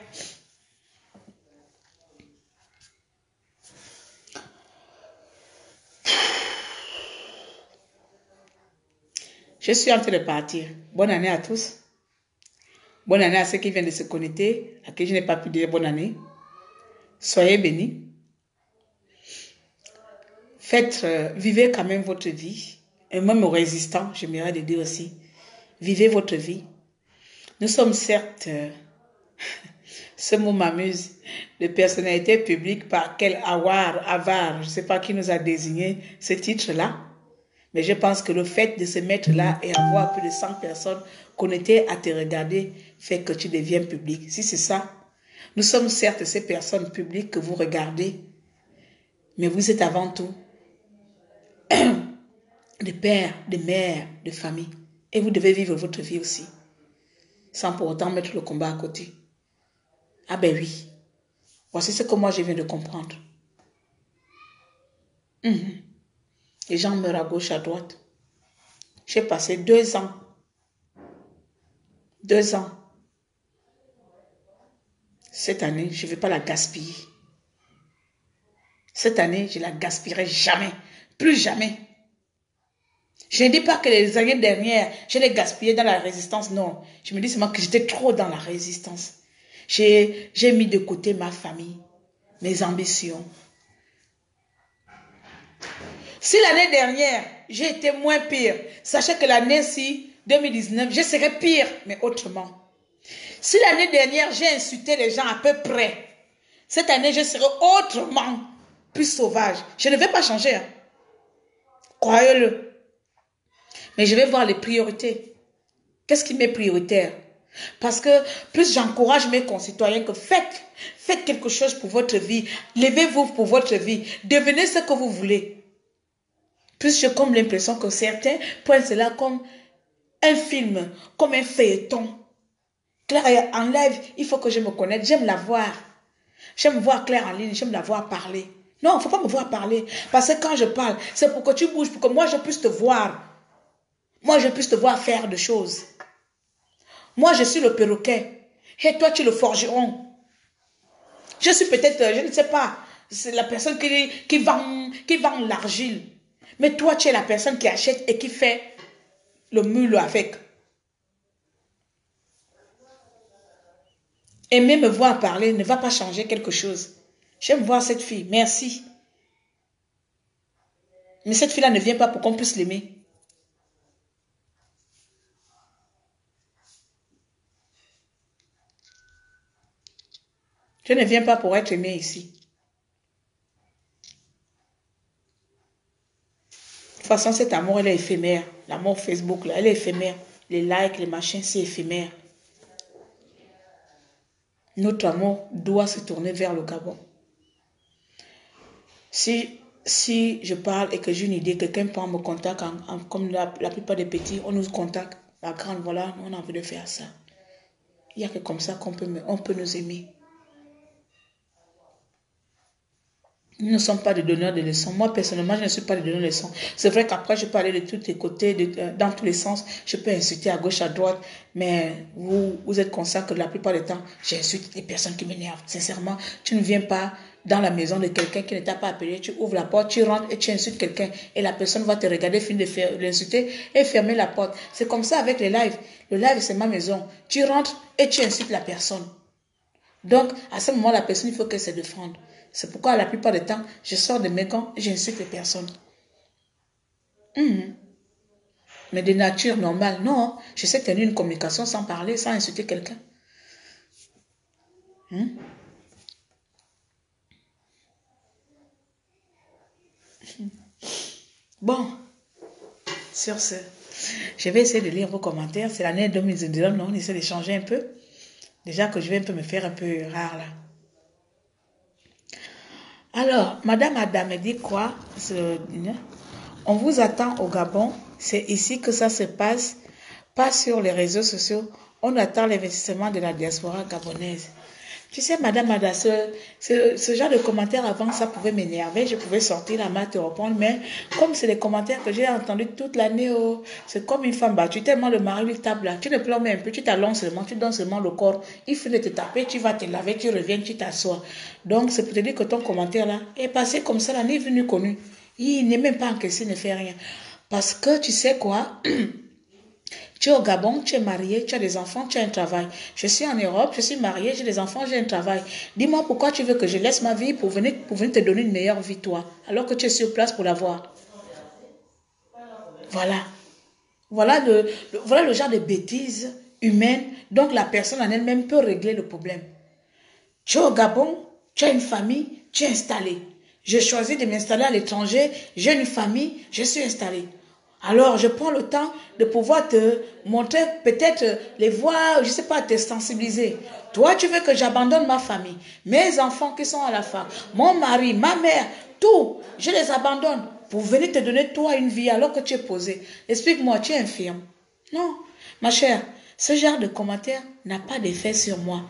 Je suis en train de partir. Bonne année à tous. Bonne année à ceux qui viennent de se connecter, à qui je n'ai pas pu dire bonne année. Soyez bénis. Vivez quand même votre vie. Et même aux résistants, j'aimerais de dire aussi, vivez votre vie. Nous sommes certes, ce mot m'amuse, de personnalité publique par quel avare, je ne sais pas qui nous a désigné ce titre-là. Mais je pense que le fait de se mettre là et avoir plus de 100 personnes connectées à te regarder fait que tu deviens public. Si c'est ça, nous sommes certes ces personnes publiques que vous regardez, mais vous êtes avant tout des pères, des mères, de famille. Et vous devez vivre votre vie aussi, sans pour autant mettre le combat à côté. Ah ben oui, voici ce que moi je viens de comprendre. Les gens meurent à gauche, à droite. J'ai passé 2 ans. 2 ans. Cette année, je ne vais pas la gaspiller. Cette année, je ne la gaspillerai jamais. Plus jamais. Je ne dis pas que les années dernières, je l'ai gaspillé dans la résistance. Non. Je me dis seulement que j'étais trop dans la résistance. J'ai mis de côté ma famille, mes ambitions. Si l'année dernière, j'ai été moins pire, sachez que l'année-ci, 2019, je serai pire, mais autrement. Si l'année dernière, j'ai insulté les gens à peu près, cette année, je serai autrement plus sauvage. Je ne vais pas changer. Hein. Croyez-le. Mais je vais voir les priorités. Qu'est-ce qui m'est prioritaire? Parce que plus j'encourage mes concitoyens que faites quelque chose pour votre vie. Levez-vous pour votre vie. Devenez ce que vous voulez. Plus j'ai comme l'impression que certains prennent cela comme un film, comme un feuilleton. Claire en live, il faut que je me connaisse. J'aime la voir. J'aime voir Claire en ligne, j'aime la voir parler. Non, il ne faut pas me voir parler. Parce que quand je parle, c'est pour que tu bouges, pour que moi je puisse te voir. Moi je puisse te voir faire des choses. Moi je suis le perroquet. Et toi tu es le forgeron. Je suis peut-être, je ne sais pas, c'est la personne qui vend l'argile. Mais toi tu es la personne qui achète et qui fait le mule avec. Aimer me voir parler ne va pas changer quelque chose. J'aime voir cette fille, merci. Mais cette fille-là ne vient pas pour qu'on puisse l'aimer. Je ne viens pas pour être aimée ici. De toute façon, cet amour, elle est éphémère. L'amour Facebook, là, elle est éphémère. Les likes, les machins, c'est éphémère. Notre amour doit se tourner vers le Gabon. Si je parle et que j'ai une idée, quelqu'un prend me contacte, comme la plupart des petits, on nous contacte. La grande, voilà, on a envie de faire ça. Il n'y a que comme ça qu'on peut nous aimer. Nous ne sommes pas des donneurs de leçons. Moi, personnellement, je ne suis pas des donneurs de leçons. C'est vrai qu'après, je peux aller de tous les côtés, dans tous les sens. Je peux insulter à gauche, à droite. Mais vous êtes conscient que la plupart du temps, j'insulte les personnes qui m'énervent. Sincèrement, tu ne viens pas dans la maison de quelqu'un qui ne t'a pas appelé. Tu ouvres la porte, tu rentres et tu insultes quelqu'un. Et la personne va te regarder, finir de l'insulter et fermer la porte. C'est comme ça avec les lives. Le live, c'est ma maison. Tu rentres et tu insultes la personne. Donc, à ce moment, la personne, il faut qu'elle se défende. C'est pourquoi, la plupart du temps, je sors de mes gants et j'insulte les personnes. Mais de nature normale, non. Je sais tenir une communication sans parler, sans insulter quelqu'un. Bon, sur ce, je vais essayer de lire vos commentaires. C'est l'année 2019, non? On essaie de changer un peu. Déjà que je vais un peu me faire un peu rare là. Alors, Madame Adam me dit quoi? On vous attend au Gabon. C'est ici que ça se passe, pas sur les réseaux sociaux. On attend l'investissement de la diaspora gabonaise. Tu sais, Madame Ada, ce genre de commentaires avant, ça pouvait m'énerver. Je pouvais sortir la main te répondre. Mais comme c'est des commentaires que j'ai entendus toute l'année, oh, c'est comme une femme battue. Tellement le mari lui tape là. Tu ne pleures même un peu, tu t'allonges seulement, tu donnes seulement le corps. Il finit de te taper, tu vas te laver, tu reviens, tu t'assois. Donc, c'est pour te dire que ton commentaire là est passé comme ça, là, n'est venu connu. Il n'est même pas encaissé, il ne fait rien. Parce que tu sais quoi? Tu es au Gabon, tu es marié, tu as des enfants, tu as un travail. Je suis en Europe, je suis mariée, j'ai des enfants, j'ai un travail. Dis-moi pourquoi tu veux que je laisse ma vie pour venir te donner une meilleure vie, toi, alors que tu es sur place pour l'avoir. Voilà. Voilà le genre de bêtises humaines. Donc la personne en elle-même peut régler le problème. Tu es au Gabon, tu as une famille, tu es installé. J'ai choisi de m'installer à l'étranger, j'ai une famille, je suis installé. Alors, je prends le temps de pouvoir te montrer peut-être les voies, je ne sais pas, te sensibiliser. Toi, tu veux que j'abandonne ma famille, mes enfants qui sont à la fac, mon mari, ma mère, tout, je les abandonne pour venir te donner toi une vie alors que tu es posé. Explique-moi, tu es infirme. Non, ma chère, ce genre de commentaire n'a pas d'effet sur moi.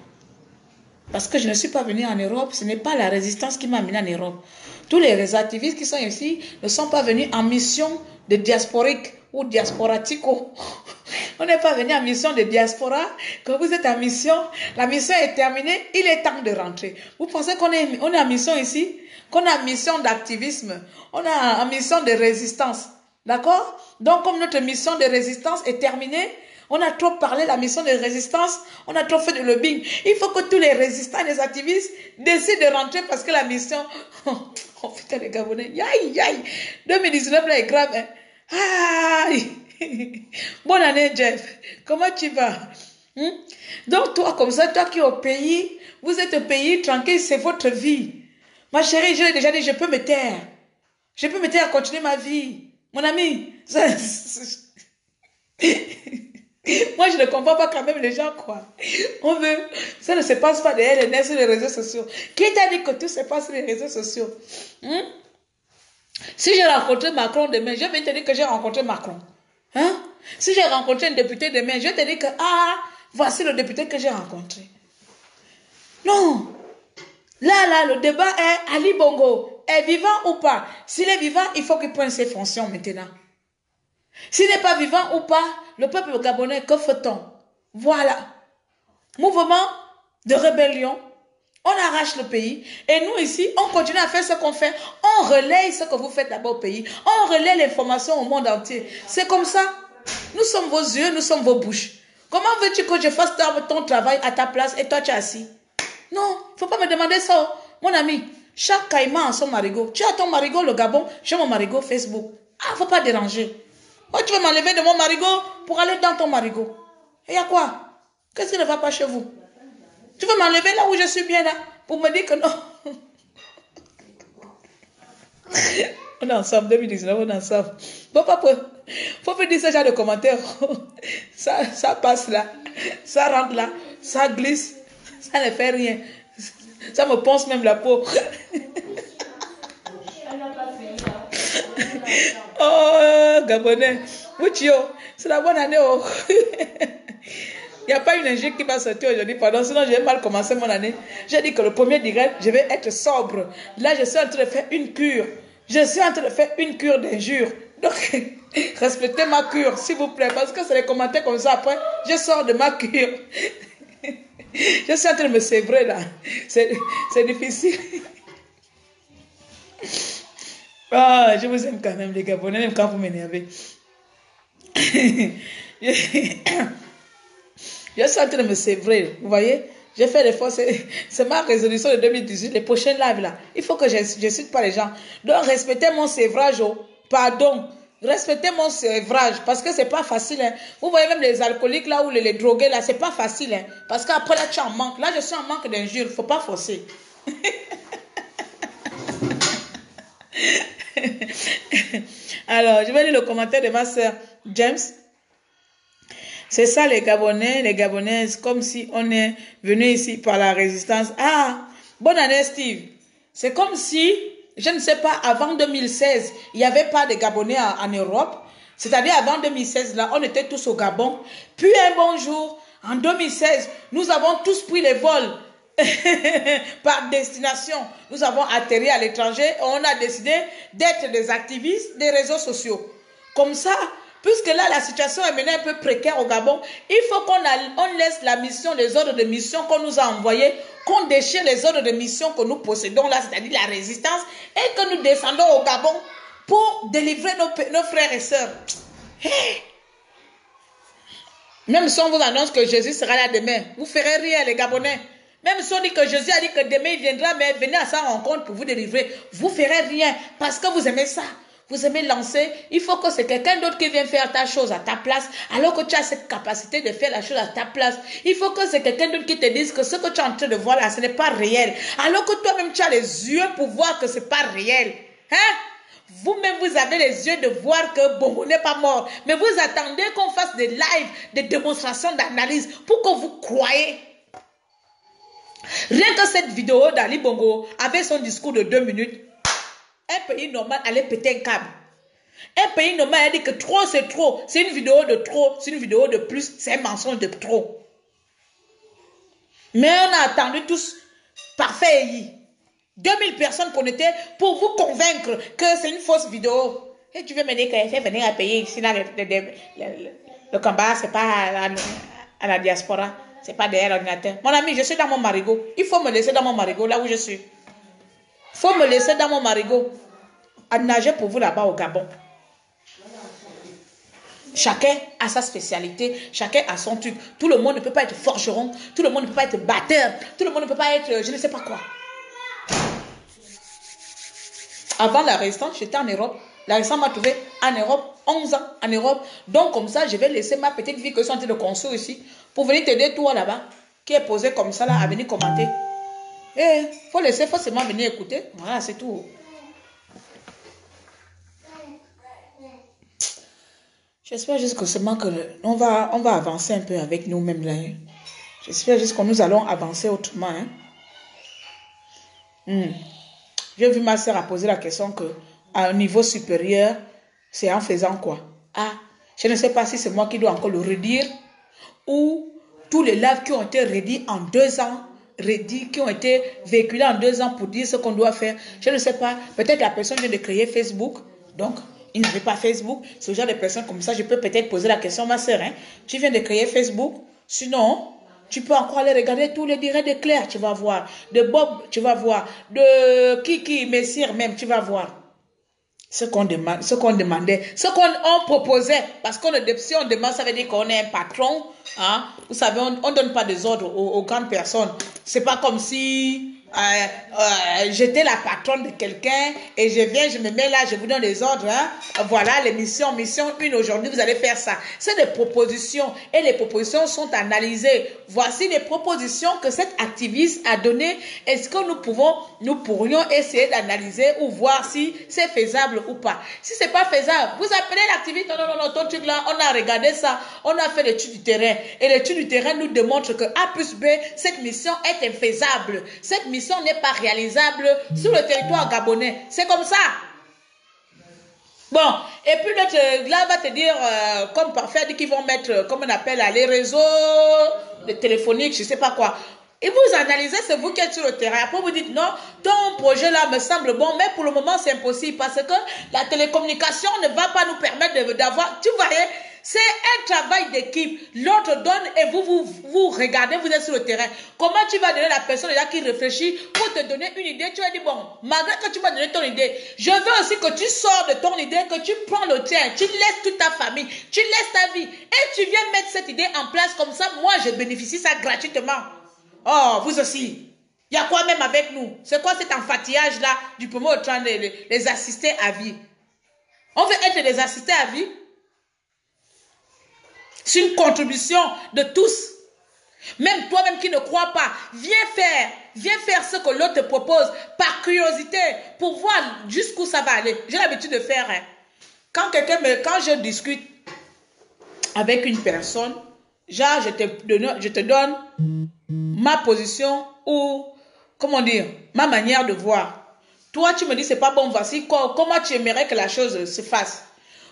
Parce que je ne suis pas venue en Europe, ce n'est pas la résistance qui m'a amenée en Europe. Tous les activistes qui sont ici ne sont pas venus en mission de diasporique ou diasporatico. On n'est pas venu en mission de diaspora. Quand vous êtes en mission, la mission est terminée, il est temps de rentrer. Vous pensez qu'on est en mission ici? Qu'on est en mission d'activisme? On est en mission de résistance. D'accord? Donc, comme notre mission de résistance est terminée, on a trop parlé la mission de résistance, on a trop fait de lobbying. Il faut que tous les résistants, les activistes décident de rentrer parce que la mission... Oh putain, les Gabonais, aïe, aïe. 2019 là est grave, hein? Aïe. Bonne année, Jeff. Comment tu vas? Donc, toi, comme ça, toi qui es au pays, vous êtes au pays, tranquille, c'est votre vie. Ma chérie, je l'ai déjà dit, je peux me taire. Je peux me taire, continuer ma vie. Mon ami, moi, je ne comprends pas quand même les gens, quoi. On veut... Ça ne se passe pas derrière les sur les réseaux sociaux. Qui t'a dit que tout se passe sur les réseaux sociaux? Si j'ai rencontré Macron demain, je vais te dire que j'ai rencontré Macron. Hein? Si j'ai rencontré un député demain, je vais te dire que, voici le député que j'ai rencontré. Non. Là, le débat est Ali Bongo. Est vivant ou pas? S'il est vivant, il faut qu'il prenne ses fonctions maintenant. S'il n'est pas vivant ou pas, le peuple gabonais, que fait-on? Voilà. Mouvement de rébellion. On arrache le pays. Et nous ici, on continue à faire ce qu'on fait. On relaye ce que vous faites d'abord au pays. On relaye l'information au monde entier. C'est comme ça. Nous sommes vos yeux, nous sommes vos bouches. Comment veux-tu que je fasse ton travail à ta place et toi tu es assis? Non, il ne faut pas me demander ça. Mon ami, chaque caïman a son marigot. Tu as ton marigot, le Gabon, j'ai mon marigot Facebook. Il ne faut pas déranger. Oh, tu veux m'enlever de mon marigot pour aller dans ton marigot. Et il y a quoi? Qu'est-ce qui ne va pas chez vous? Tu veux m'enlever là où je suis bien là pour me dire que non? On est ensemble, 2019, on est ensemble. Bon, papa, faut pas dire ce genre de commentaires. Ça passe là, ça rentre là, ça glisse, ça ne fait rien. Ça me ponce même la peau. Oh, Gabonais, Mouchio, c'est la bonne année. Oh. Il n'y a pas une injecte qui va sortir aujourd'hui, pardon, sinon j'ai mal commencé mon année. J'ai dit que le premier direct, je vais être sobre. Là, je suis en train de faire une cure. Je suis en train de faire une cure d'injures. Donc, respectez ma cure, s'il vous plaît, parce que c'est les commentaires comme ça. Après, je sors de ma cure. Je suis en train de me sévrer là. C'est difficile. Ah, je vous aime quand même, les Gabonais, même quand vous m'énervez. Je suis en train de me sévrer, vous voyez? J'ai fait l'effort, c'est ma résolution de 2018, les prochains lives là. Il faut que je ne cite pas les gens. Donc, respectez mon sévrage, pardon. Respectez mon sévrage, parce que c'est pas facile. Hein. Vous voyez même les alcooliques là ou les drogués là, c'est pas facile. Hein. Parce qu'après là, tu en manques. Là, je suis en manque d'injures, il ne faut pas forcer. Alors, je vais lire le commentaire de ma soeur James. C'est ça les Gabonais, les Gabonaises, comme si on est venu ici par la résistance. Ah, bonne année Steve. C'est comme si, je ne sais pas, avant 2016, il n'y avait pas de Gabonais en Europe. C'est-à-dire avant 2016, là, on était tous au Gabon. Puis un bon jour, en 2016, nous avons tous pris les vols par destination. Nous avons atterri à l'étranger et on a décidé d'être des activistes des réseaux sociaux. Comme ça, puisque là, la situation est maintenant un peu précaire au Gabon, il faut qu'on laisse la mission, les ordres de mission qu'on nous a envoyés, qu'on déchire les ordres de mission que nous possédons là, c'est-à-dire la résistance, et que nous descendons au Gabon pour délivrer nos frères et sœurs. Hey! Même si on vous annonce que Jésus sera là demain, vous ne ferez rien les Gabonais. Même si on dit que Jésus a dit que demain il viendra, mais venez à sa rencontre pour vous délivrer, vous ne ferez rien parce que vous aimez ça. Vous aimez lancer, il faut que c'est quelqu'un d'autre qui vienne faire ta chose à ta place, alors que tu as cette capacité de faire la chose à ta place. Il faut que c'est quelqu'un d'autre qui te dise que ce que tu es en train de voir là, ce n'est pas réel. Alors que toi-même, tu as les yeux pour voir que ce n'est pas réel. Hein? Vous-même, vous avez les yeux de voir que Bongo n'est pas mort. Mais vous attendez qu'on fasse des lives, des démonstrations d'analyse pour que vous croyez. Rien que cette vidéo d'Ali Bongo, avec son discours de 2 minutes, un pays normal allait péter un câble. Un pays normal a dit que trop c'est trop. C'est une vidéo de trop, c'est une vidéo de plus, c'est un mensonge de trop. Mais on a attendu tous parfait. 2000 personnes connectées pour vous convaincre que c'est une fausse vidéo. Et tu veux me dire qu'elle fait venir à payer ici, là, le combat, c'est pas à la diaspora. C'est pas derrière l'ordinateur. Mon ami, je suis dans mon marigot. Il faut me laisser dans mon marigot, là où je suis. Il faut me laisser dans mon marigot. À nager pour vous là-bas au Gabon. Chacun a sa spécialité, chacun a son truc. Tout le monde ne peut pas être forgeron, tout le monde ne peut pas être batteur, tout le monde ne peut pas être je ne sais pas quoi. Avant la restante, j'étais en Europe. La restante m'a trouvé en Europe, 11 ans en Europe. Donc comme ça, je vais laisser ma petite vie que je suis en train de construire ici pour venir t'aider toi là-bas, qui est posé comme ça là, à venir commenter. Eh, faut laisser, faut seulement venir écouter. Voilà, c'est tout. J'espère juste que seulement que on va avancer un peu avec nous-mêmes là. Hein. J'espère juste que nous allons avancer autrement. Hein. J'ai vu ma soeur a posé la question que à un niveau supérieur, c'est en faisant quoi? Ah, je ne sais pas si c'est moi qui dois encore le redire ou tous les lives qui ont été redits en 2 ans, qui ont été véhiculés en 2 ans pour dire ce qu'on doit faire. Je ne sais pas. Peut-être la personne vient de créer Facebook, donc il n'avait pas Facebook. Ce genre de personnes comme ça, je peux peut-être poser la question, ma soeur, hein, tu viens de créer Facebook, sinon tu peux encore aller regarder tous les directs de Claire, tu vas voir. De Bob, tu vas voir. De Kiki, Messire même, tu vas voir. Ce qu'on demandait, ce qu'on proposait. Parce qu'on si on demande, ça veut dire qu'on est un patron. Hein? Vous savez, on ne donne pas des ordres aux grandes personnes. C'est pas comme si j'étais la patronne de quelqu'un et je viens, je me mets là, je vous donne les ordres. Hein? Voilà les missions. Mission 1 aujourd'hui, vous allez faire ça. C'est des propositions et les propositions sont analysées. Voici les propositions que cet activiste a données. Est-ce que nous pourrions essayer d'analyser ou voir si c'est faisable ou pas. Si c'est pas faisable, vous appelez l'activiste, non, ton truc là, on a regardé ça, on a fait l'étude du terrain et l'étude du terrain nous démontre que A plus B, cette mission est infaisable. Cette mission n'est pas réalisable sur le territoire gabonais. C'est comme ça. Bon, et puis l'autre là va te dire, comme parfait, qu'ils vont mettre, comme on appelle les réseaux téléphoniques, je sais pas quoi. Et vous analysez, c'est vous qui êtes sur le terrain. Après, vous dites, non, ton projet là me semble bon, mais pour le moment, c'est impossible parce que la télécommunication ne va pas nous permettre d'avoir, tu voyez, c'est un travail d'équipe. L'autre donne et vous regardez, vous êtes sur le terrain. Comment tu vas donner la personne là qui réfléchit pour te donner une idée? Tu vas dire, bon, malgré que tu m'as donné ton idée, je veux aussi que tu sors de ton idée, que tu prends le tien, tu laisses toute ta famille, tu laisses ta vie et tu viens mettre cette idée en place comme ça, moi, je bénéficie ça gratuitement. Oh, vous aussi. Il y a quoi même avec nous? C'est quoi cet enfantillage-là du promo au train de les assister à vie? On veut être des assistés à vie? C'est une contribution de tous. Même toi-même qui ne crois pas, viens faire ce que l'autre te propose par curiosité pour voir jusqu'où ça va aller. J'ai l'habitude de faire. Hein. Quand je discute avec une personne, genre je te donne ma position ou, comment dire, ma manière de voir. Toi, tu me dis, c'est pas bon, voici comment tu aimerais que la chose se fasse.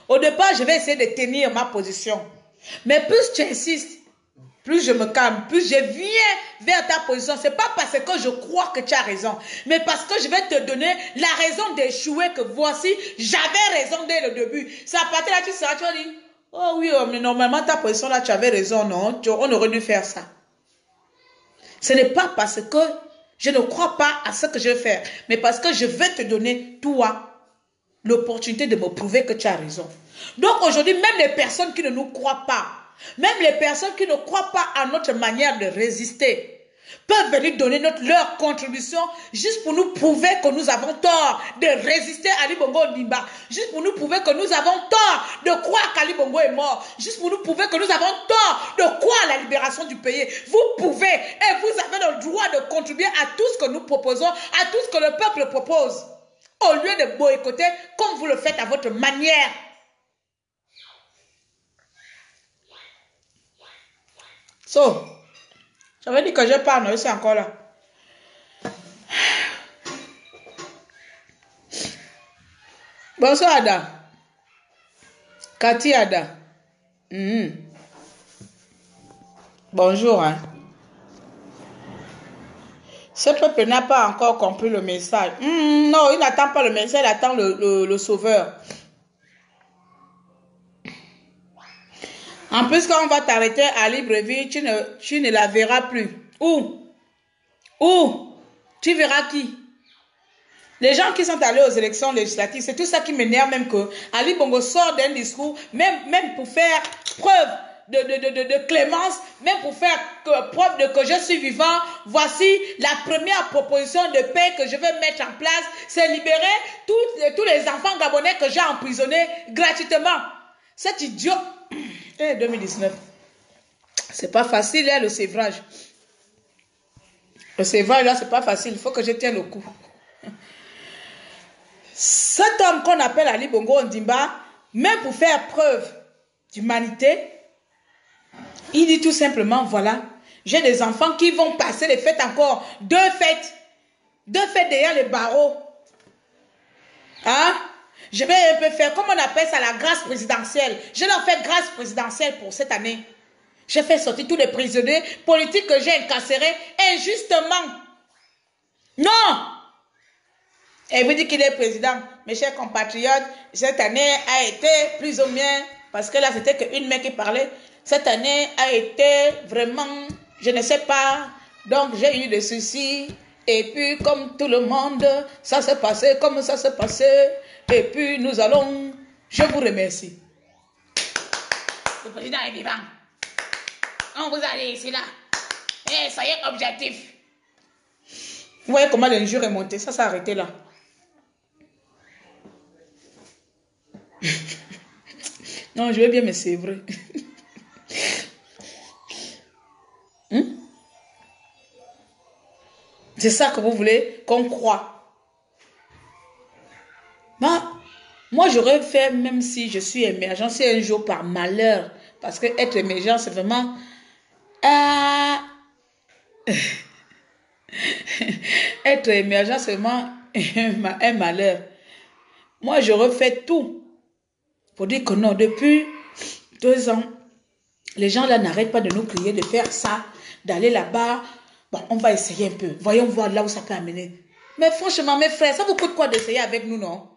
Au départ, je vais essayer de tenir ma position. Mais plus tu insistes, plus je me calme, plus je viens vers ta position. C'est pas parce que je crois que tu as raison, mais parce que je vais te donner la raison d'échouer que voici, j'avais raison dès le début. C'est à partir de là, tu vas dire, oh oui, mais normalement, ta position là, tu avais raison, non? On aurait dû faire ça. Ce n'est pas parce que je ne crois pas à ce que je vais faire, mais parce que je vais te donner, toi, l'opportunité de me prouver que tu as raison. Donc aujourd'hui, même les personnes qui ne nous croient pas, même les personnes qui ne croient pas à notre manière de résister, peuvent venir donner leur contribution juste pour nous prouver que nous avons tort de résister à Ali Bongo Ondimba, juste pour nous prouver que nous avons tort de croire qu'Ali Bongo est mort, juste pour nous prouver que nous avons tort de croire à la libération du pays. Vous pouvez et vous avez le droit de contribuer à tout ce que nous proposons, à tout ce que le peuple propose, au lieu de boycotter comme vous le faites à votre manière. So, j'avais dit que je parle, mais c'est encore là. Bonsoir Ada. Cathy Ada. Bonjour. Hein. Ce peuple n'a pas encore compris le message. Non, il n'attend pas le message, il attend le sauveur. En plus, quand on va t'arrêter à Libreville, tu ne la verras plus. Où? Tu verras qui? Les gens qui sont allés aux élections législatives, c'est tout ça qui m'énerve, même que Ali Bongo sort d'un discours, même pour faire preuve de clémence, même pour faire preuve de que je suis vivant. Voici la première proposition de paix que je vais mettre en place, c'est libérer tous les enfants gabonais que j'ai emprisonnés gratuitement. Cet idiot, 2019, c'est pas facile, hein, le sévrage. Le sévrage, là, c'est pas facile, il faut que je tienne le coup. Cet homme qu'on appelle Ali Bongo Ondimba, même pour faire preuve d'humanité, il dit tout simplement, voilà, j'ai des enfants qui vont passer les fêtes encore, deux fêtes derrière les barreaux. Hein? Je vais un peu faire, comme on appelle ça, la grâce présidentielle. Je leur fais grâce présidentielle pour cette année. J'ai fait sortir tous les prisonniers politiques que j'ai incarcérés injustement. Non! Et vous dites qu'il est président. Mes chers compatriotes, cette année a été plus ou moins, parce que là c'était qu'une main qui parlait, cette année a été vraiment, je ne sais pas, donc j'ai eu des soucis, et puis comme tout le monde, ça s'est passé comme ça s'est passé, et puis nous allons, je vous remercie. Le président est vivant. On vous a dit ici là, et soyez objectif. Vous voyez comment l'injure est montée, ça s'est arrêté là. Non, je vais bien, mais c'est vrai. C'est ça que vous voulez qu'on croit. Moi, j'aurais fait, même si je suis émergent, c'est un jour par malheur. Parce que être émergent, c'est vraiment... être émergent, c'est vraiment un malheur. Moi, j'aurais fait tout pour dire que non, depuis 2 ans, les gens là n'arrêtent pas de nous crier, de faire ça, d'aller là-bas. Bon, on va essayer un peu. Voyons voir là où ça peut amener. Mais franchement, mes frères, ça vous coûte quoi d'essayer avec nous, non?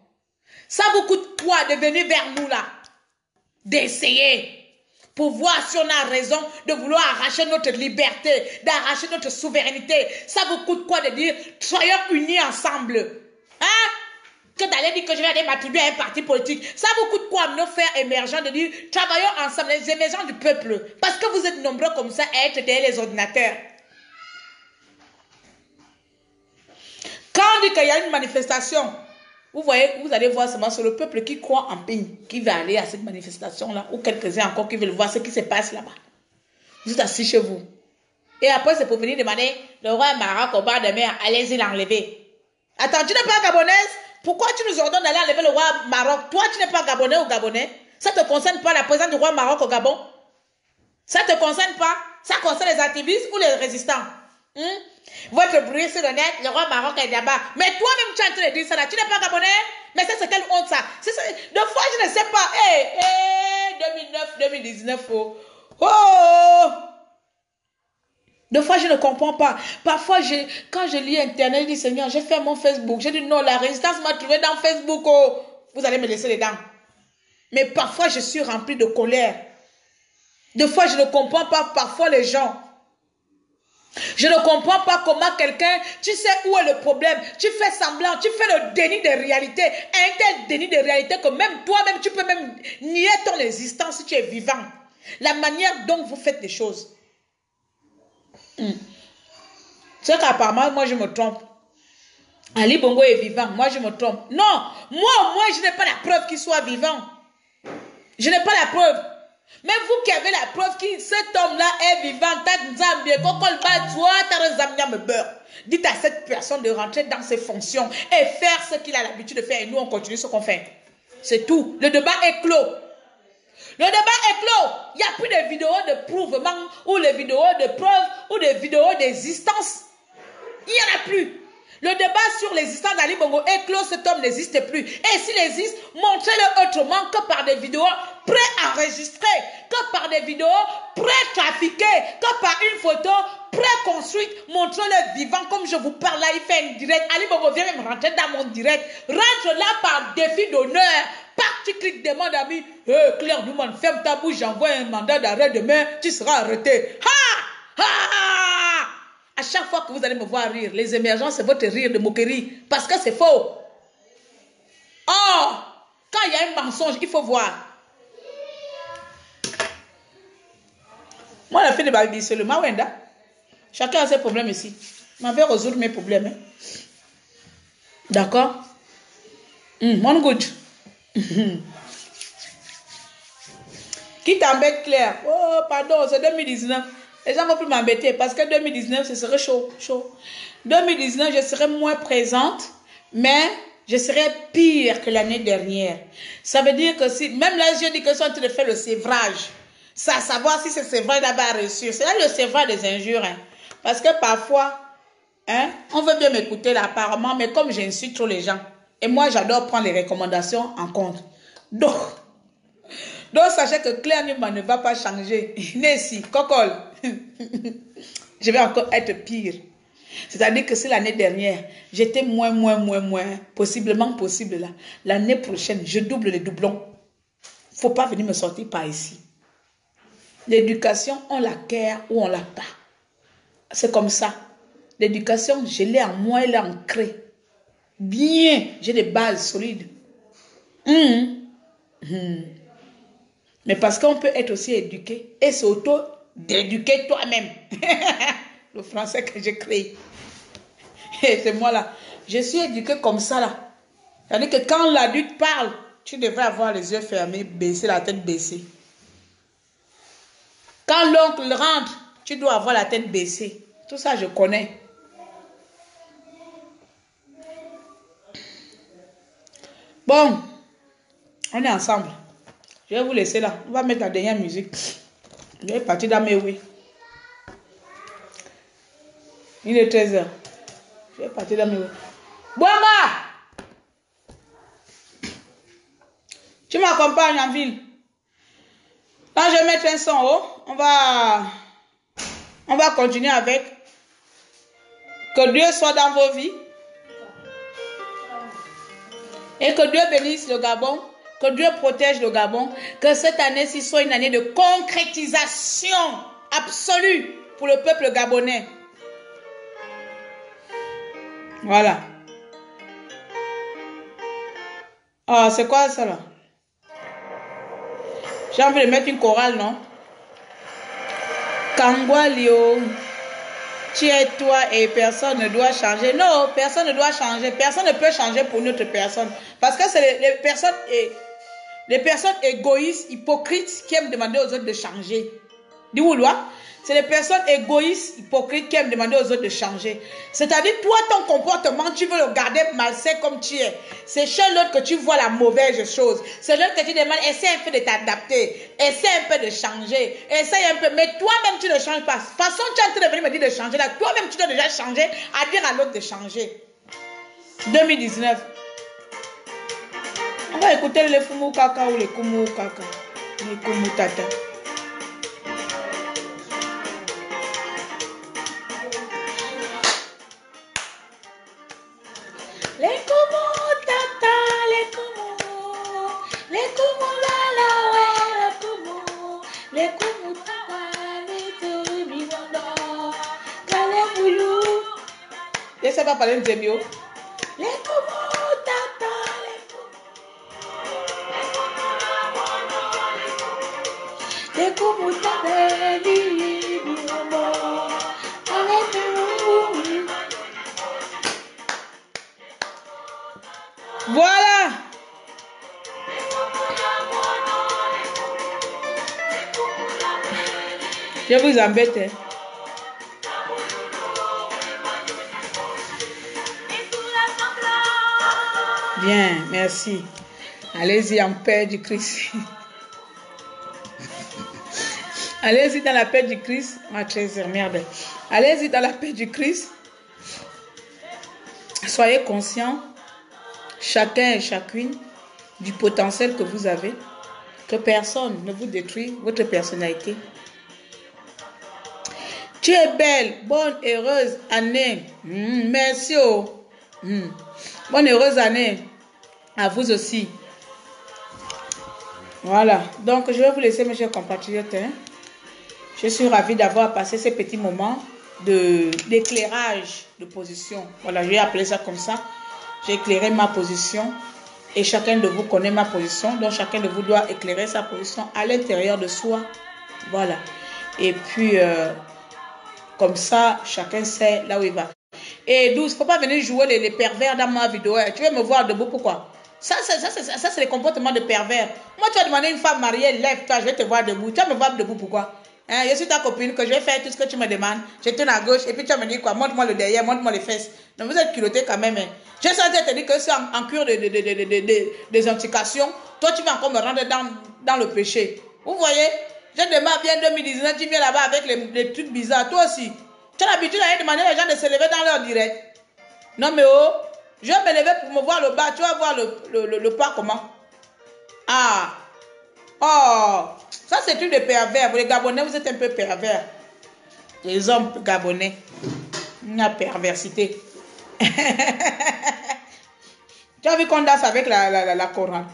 Ça vous coûte quoi de venir vers nous là? D'essayer. Pour voir si on a raison de vouloir arracher notre liberté, d'arracher notre souveraineté. Ça vous coûte quoi de dire, soyons unis ensemble? Hein? Que d'aller dire que je vais aller m'attribuer à un parti politique. Ça vous coûte quoi, nos frères émergents, de dire, travaillons ensemble, les émergents du peuple. Parce que vous êtes nombreux comme ça à être derrière les ordinateurs. Quand on dit qu'il y a une manifestation, vous voyez, vous allez voir seulement sur le peuple qui croit en paix, qui va aller à cette manifestation-là, ou quelques-uns encore qui veulent voir ce qui se passe là-bas. Vous êtes assis chez vous. Et après, c'est pour venir demander, le roi Maroc au bord de mer, allez-y l'enlever. Attends, tu n'es pas gabonaise? Pourquoi tu nous ordonnes d'aller enlever le roi Maroc? Toi, tu n'es pas gabonais ou gabonais? Ça ne te concerne pas la présence du roi Maroc au Gabon? Ça ne te concerne pas? Ça concerne les activistes ou les résistants? Votre bruit sur le net, le roi Maroc est là-bas. Mais toi-même, tu es en train de dire ça là. Tu n'es pas gabonais? Mais ça, c'est quelle honte ça? Deux fois, je ne sais pas. 2009, 2019. Oh! Deux fois, je ne comprends pas. Parfois, quand je lis Internet, je dis, Seigneur, j'ai fait mon Facebook. Je dis, non, la résistance m'a trouvé dans Facebook. Oh. Vous allez me laisser dedans. Mais parfois, je suis rempli de colère. Deux fois, je ne comprends pas parfois les gens. Je ne comprends pas comment quelqu'un, tu sais où est le problème. Tu fais semblant, tu fais le déni de réalité. Un tel déni de réalité que même toi-même, tu peux même nier ton existence si tu es vivant. La manière dont vous faites les choses. C'est qu'apparemment, moi je me trompe. Ali Bongo est vivant, moi je me trompe. Non, moi je n'ai pas la preuve qu'il soit vivant. Je n'ai pas la preuve. Mais vous qui avez la preuve que cet homme-là est vivant, dites à cette personne de rentrer dans ses fonctions et faire ce qu'il a l'habitude de faire. Et nous, on continue ce qu'on fait. C'est tout. Le débat est clos. Le débat est clos. Il n'y a plus de vidéos de prouvement ou de vidéos de preuves ou de vidéos d'existence. Il n'y en a plus. Le débat sur l'existence d'Ali Bongo est clos, cet homme n'existe plus. Et s'il existe, montrez-le autrement que par des vidéos pré-enregistrées, que par des vidéos pré-trafiquées, que par une photo pré-construite. Montrez-le vivant comme je vous parle là, il fait un direct. Ali Bongo vient même rentrer dans mon direct. Rentre là par défi d'honneur. Tu cliques, demande à lui, Claire Newman, ferme ta bouche, j'envoie un mandat d'arrêt demain, tu seras arrêté. Ha! Ha! À chaque fois que vous allez me voir rire, les émergents, c'est votre rire de moquerie, parce que c'est faux. Oh! Quand il y a un mensonge, il faut voir. Moi, la fille de Babi, c'est le Mawenda. Chacun a ses problèmes ici. Je vais résoudre mes problèmes. Hein. D'accord? Mon good. Qui t'embête, Claire? Oh, pardon, c'est 2019. Les gens vont plus m'embêter parce que 2019, ce serait chaud, chaud. 2019, je serai moins présente, mais je serai pire que l'année dernière. Ça veut dire que si, même là, j'ai dit que je suis en train de faire le sévrage. Ça, savoir si ce sévrage là-bas a réussi. C'est là le sévrage des injures. Hein. Parce que parfois, hein, on veut bien m'écouter là, apparemment, mais comme j'insulte trop les gens. Et moi, j'adore prendre les recommandations en compte. Donc sachez que Claire Newman ne va pas changer. Nessie, Cocole, je vais encore être pire. C'est-à-dire que c'est l'année dernière, j'étais moins, possiblement possible là. L'année prochaine, je double les doublons. Faut pas venir me sortir par ici. L'éducation, on l'acquiert ou on l'a pas. C'est comme ça. L'éducation, je l'ai en moi, elle est ancrée. Bien, j'ai des bases solides. Mais parce qu'on peut être aussi éduqué et s'auto-d'éduquer toi-même. Le français que j'ai créé. Et c'est moi là. Je suis éduqué comme ça là. C'est-à-dire que quand l'adulte parle, tu devrais avoir les yeux fermés, baisser la tête baissée. Quand l'oncle rentre, tu dois avoir la tête baissée. Tout ça, je connais. Bon, on est ensemble. Je vais vous laisser là. On va mettre la dernière musique. Je vais partir dans mes oui. Il est 13h. Je vais partir dans mes oui. Boanga! Tu m'accompagnes en ville. Quand je vais mettre un son haut, on va continuer avec. Que Dieu soit dans vos vies. Et que Dieu bénisse le Gabon. Que Dieu protège le Gabon. Que cette année-ci soit une année de concrétisation absolue pour le peuple gabonais. Voilà. Ah, c'est quoi ça là? J'ai envie de mettre une chorale, non? Kangwalio. Tu es toi et personne ne doit changer. Non, personne ne doit changer. Personne ne peut changer pour une autre personne. Parce que c'est les personnes égoïstes, hypocrites qui aiment demander aux autres de changer. Dis-vous-le. C'est les personnes égoïstes, hypocrites qui aiment demander aux autres de changer. C'est-à-dire, toi, ton comportement, tu veux le garder malsain comme tu es. C'est chez l'autre que tu vois la mauvaise chose. C'est l'autre que tu demandes, essaie un peu de t'adapter. Essaie un peu de changer. Essaie un peu. Mais toi-même, tu ne changes pas. De toute façon, tu es en train de venir me dire de changer. Là, toi-même, tu dois déjà changer à dire à l'autre de changer. 2019. On va écouter les Fumu Kaka ou les Kumu Kaka. Les Kumu Tata. Les Kumu Tata, les Kumu. Les Kumu Lala, ouais, les Kumu. Les Kumu Tata, les Kumu. Les Boulou. Je ne sais pas parler de Zébio. Les Kumu Tata, les Kumu. Les Kumu Tata, les Kumu. Voilà. Je vous embête. Hein. Bien, merci. Allez-y en paix du Christ. Allez-y dans la paix du Christ. Ma trésor, merde. Allez-y dans la paix du Christ. soyez conscients, chacun et chacune, du potentiel que vous avez, que personne ne vous détruit votre personnalité. Tu es belle, bonne, heureuse année. Merci. Bonne, heureuse année à vous aussi. Voilà. Donc, je vais vous laisser, mes chers compatriotes. Je suis ravie d'avoir passé ces petits moments d'éclairage de position. Voilà, je vais appeler ça comme ça. J'ai éclairé ma position et chacun de vous connaît ma position. Donc, chacun de vous doit éclairer sa position à l'intérieur de soi. Voilà. Et puis, comme ça, chacun sait là où il va. Et 12, il ne faut pas venir jouer les pervers dans ma vidéo. Tu veux me voir debout, pourquoi? Ça, c'est les comportements de pervers. Moi, tu as demandé à une femme mariée, lève-toi, je vais te voir debout. Tu vas me voir debout, pourquoi? Je suis ta copine, que je vais faire tout ce que tu me demandes. Je tourne à gauche, et puis tu vas me dire quoi? Montre-moi le derrière, montre-moi les fesses. Donc, vous êtes culottés quand même. Je suis en train de te dire que c'est en cure de désintoxication. Toi, tu vas encore me rendre dans le péché. Vous voyez? Je demande bien 2019, tu viens là-bas avec les trucs bizarres. Toi aussi. Tu as l'habitude d'aller demander aux gens de se lever dans leur direct. Non, mais oh, je vais me lever pour me voir le bas. Tu vas voir le pas comment? Ah. Oh. Ça, c'est une des pervers. Vous, les Gabonais, vous êtes un peu pervers. Les hommes gabonais. Une perversité. Tu as vu qu'on danse avec la Coran?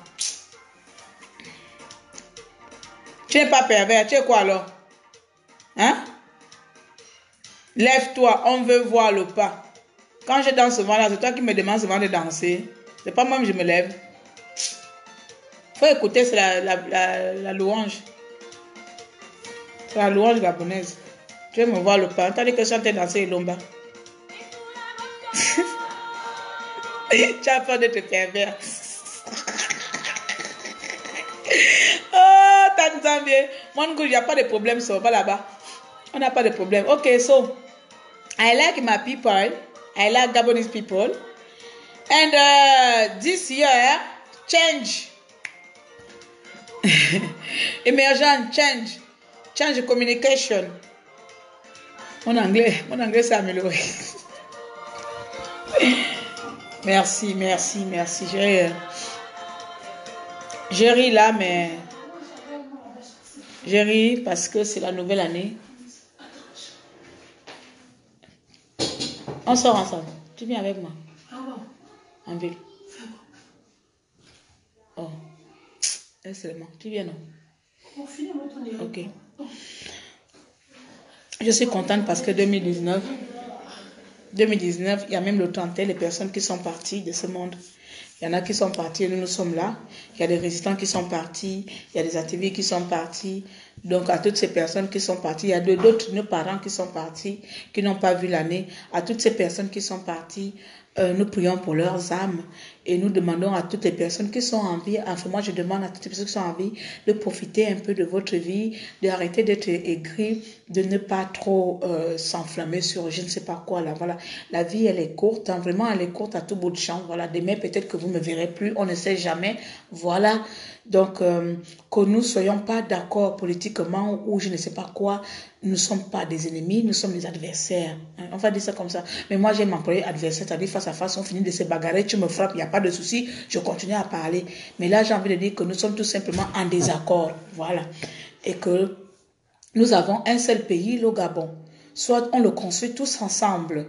Tu n'es pas pervers. Tu es quoi alors? Hein? Lève-toi, on veut voir le pas. Quand je danse souvent là, c'est toi qui me demandes souvent de danser. C'est pas moi que je me lève. Faut écouter, c'est la louange. C'est la louange gabonaise. Tu veux me voir le pas. T'as dit que je chantais danser et l'omba. Tu as peur de te pervers. Oh, t'entends bien. Mon goût, il n'y a pas de problème, ça va là-bas. On n'a pas de problème. Ok, so I like my people. I like Gabonese people. And this year, change. Emergent, change. Change communication. Mon anglais s'est amélioré. Merci. Je ris là, mais je ris parce que c'est la nouvelle année. On sort ensemble. Tu viens avec moi? En ville. Oh. Seulement. Tu viens, non? Ok. Je suis contente parce que 2019, il y a même le temps, les personnes qui sont parties de ce monde. Il y en a qui sont partis et nous sommes là. Il y a des résistants qui sont partis. Il y a des activistes qui sont partis. Donc, à toutes ces personnes qui sont parties, il y a d'autres, nos parents qui sont partis, qui n'ont pas vu l'année. À toutes ces personnes qui sont parties, nous prions pour leurs âmes. Et nous demandons à toutes les personnes qui sont en vie, enfin moi je demande à toutes les personnes qui sont en vie de profiter un peu de votre vie, d'arrêter d'être aigris, de ne pas trop s'enflammer sur je ne sais pas quoi. Là, voilà. La vie elle est courte, hein, vraiment elle est courte à tout bout de champ. Voilà. Demain peut-être que vous ne me verrez plus, on ne sait jamais. Voilà. Donc que nous ne soyons pas d'accord politiquement ou je ne sais pas quoi, nous ne sommes pas des ennemis, nous sommes des adversaires. Hein, on va dire ça comme ça. Mais moi j'aime employer adversaire, c'est-à-dire face à face, on finit de se bagarrer, tu me frappes, il n'y a pas de souci, je continue à parler. Mais là j'ai envie de dire que nous sommes tout simplement en désaccord. Voilà. Et que nous avons un seul pays, le Gabon. Soit on le construit tous ensemble.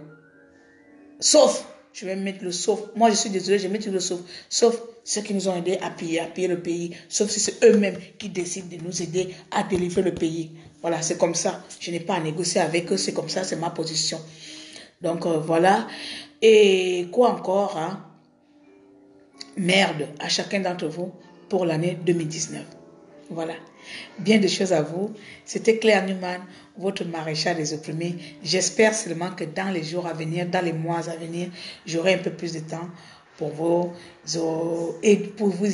Sauf, je vais mettre le sauf. Moi, je suis désolée, je vais mettre le sauf. Sauf ceux qui nous ont aidés à piller le pays. Sauf si c'est eux-mêmes qui décident de nous aider à délivrer le pays. Voilà, c'est comme ça. Je n'ai pas à négocier avec eux, c'est comme ça, c'est ma position. Donc, voilà. Et quoi encore, hein? Merde à chacun d'entre vous pour l'année 2019. Voilà. Bien des choses à vous. C'était Claire Newman, votre maréchal des opprimés. J'espère seulement que dans les jours à venir, dans les mois à venir, j'aurai un peu plus de temps pour vous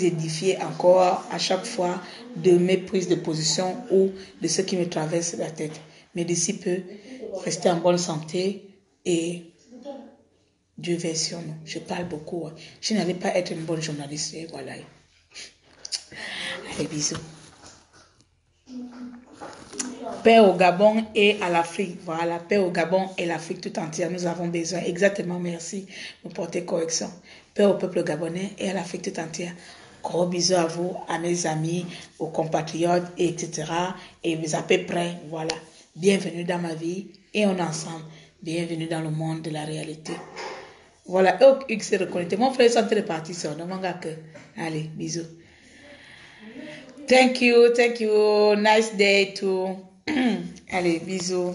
édifier encore à chaque fois de mes prises de position ou de ce qui me traverse la tête. Mais d'ici peu, restez en bonne santé et Dieu veille sur nous. Je parle beaucoup. Je n'allais pas être une bonne journaliste. Et voilà. Allez, bisous. Paix au Gabon et à l'Afrique. Voilà, paix au Gabon et l'Afrique tout entière. Nous avons besoin. Exactement, merci. Vous portez correction. Paix au peuple gabonais et à l'Afrique tout entière. Gros bisous à vous, à mes amis, aux compatriotes, etc. Et vous à peu près, voilà. Bienvenue dans ma vie et on est ensemble. Bienvenue dans le monde de la réalité. Voilà, X s'est reconnecté. Mon frère est en train de partir sur. Allez, bisous. Thank you. Nice day too. Allez, bisous.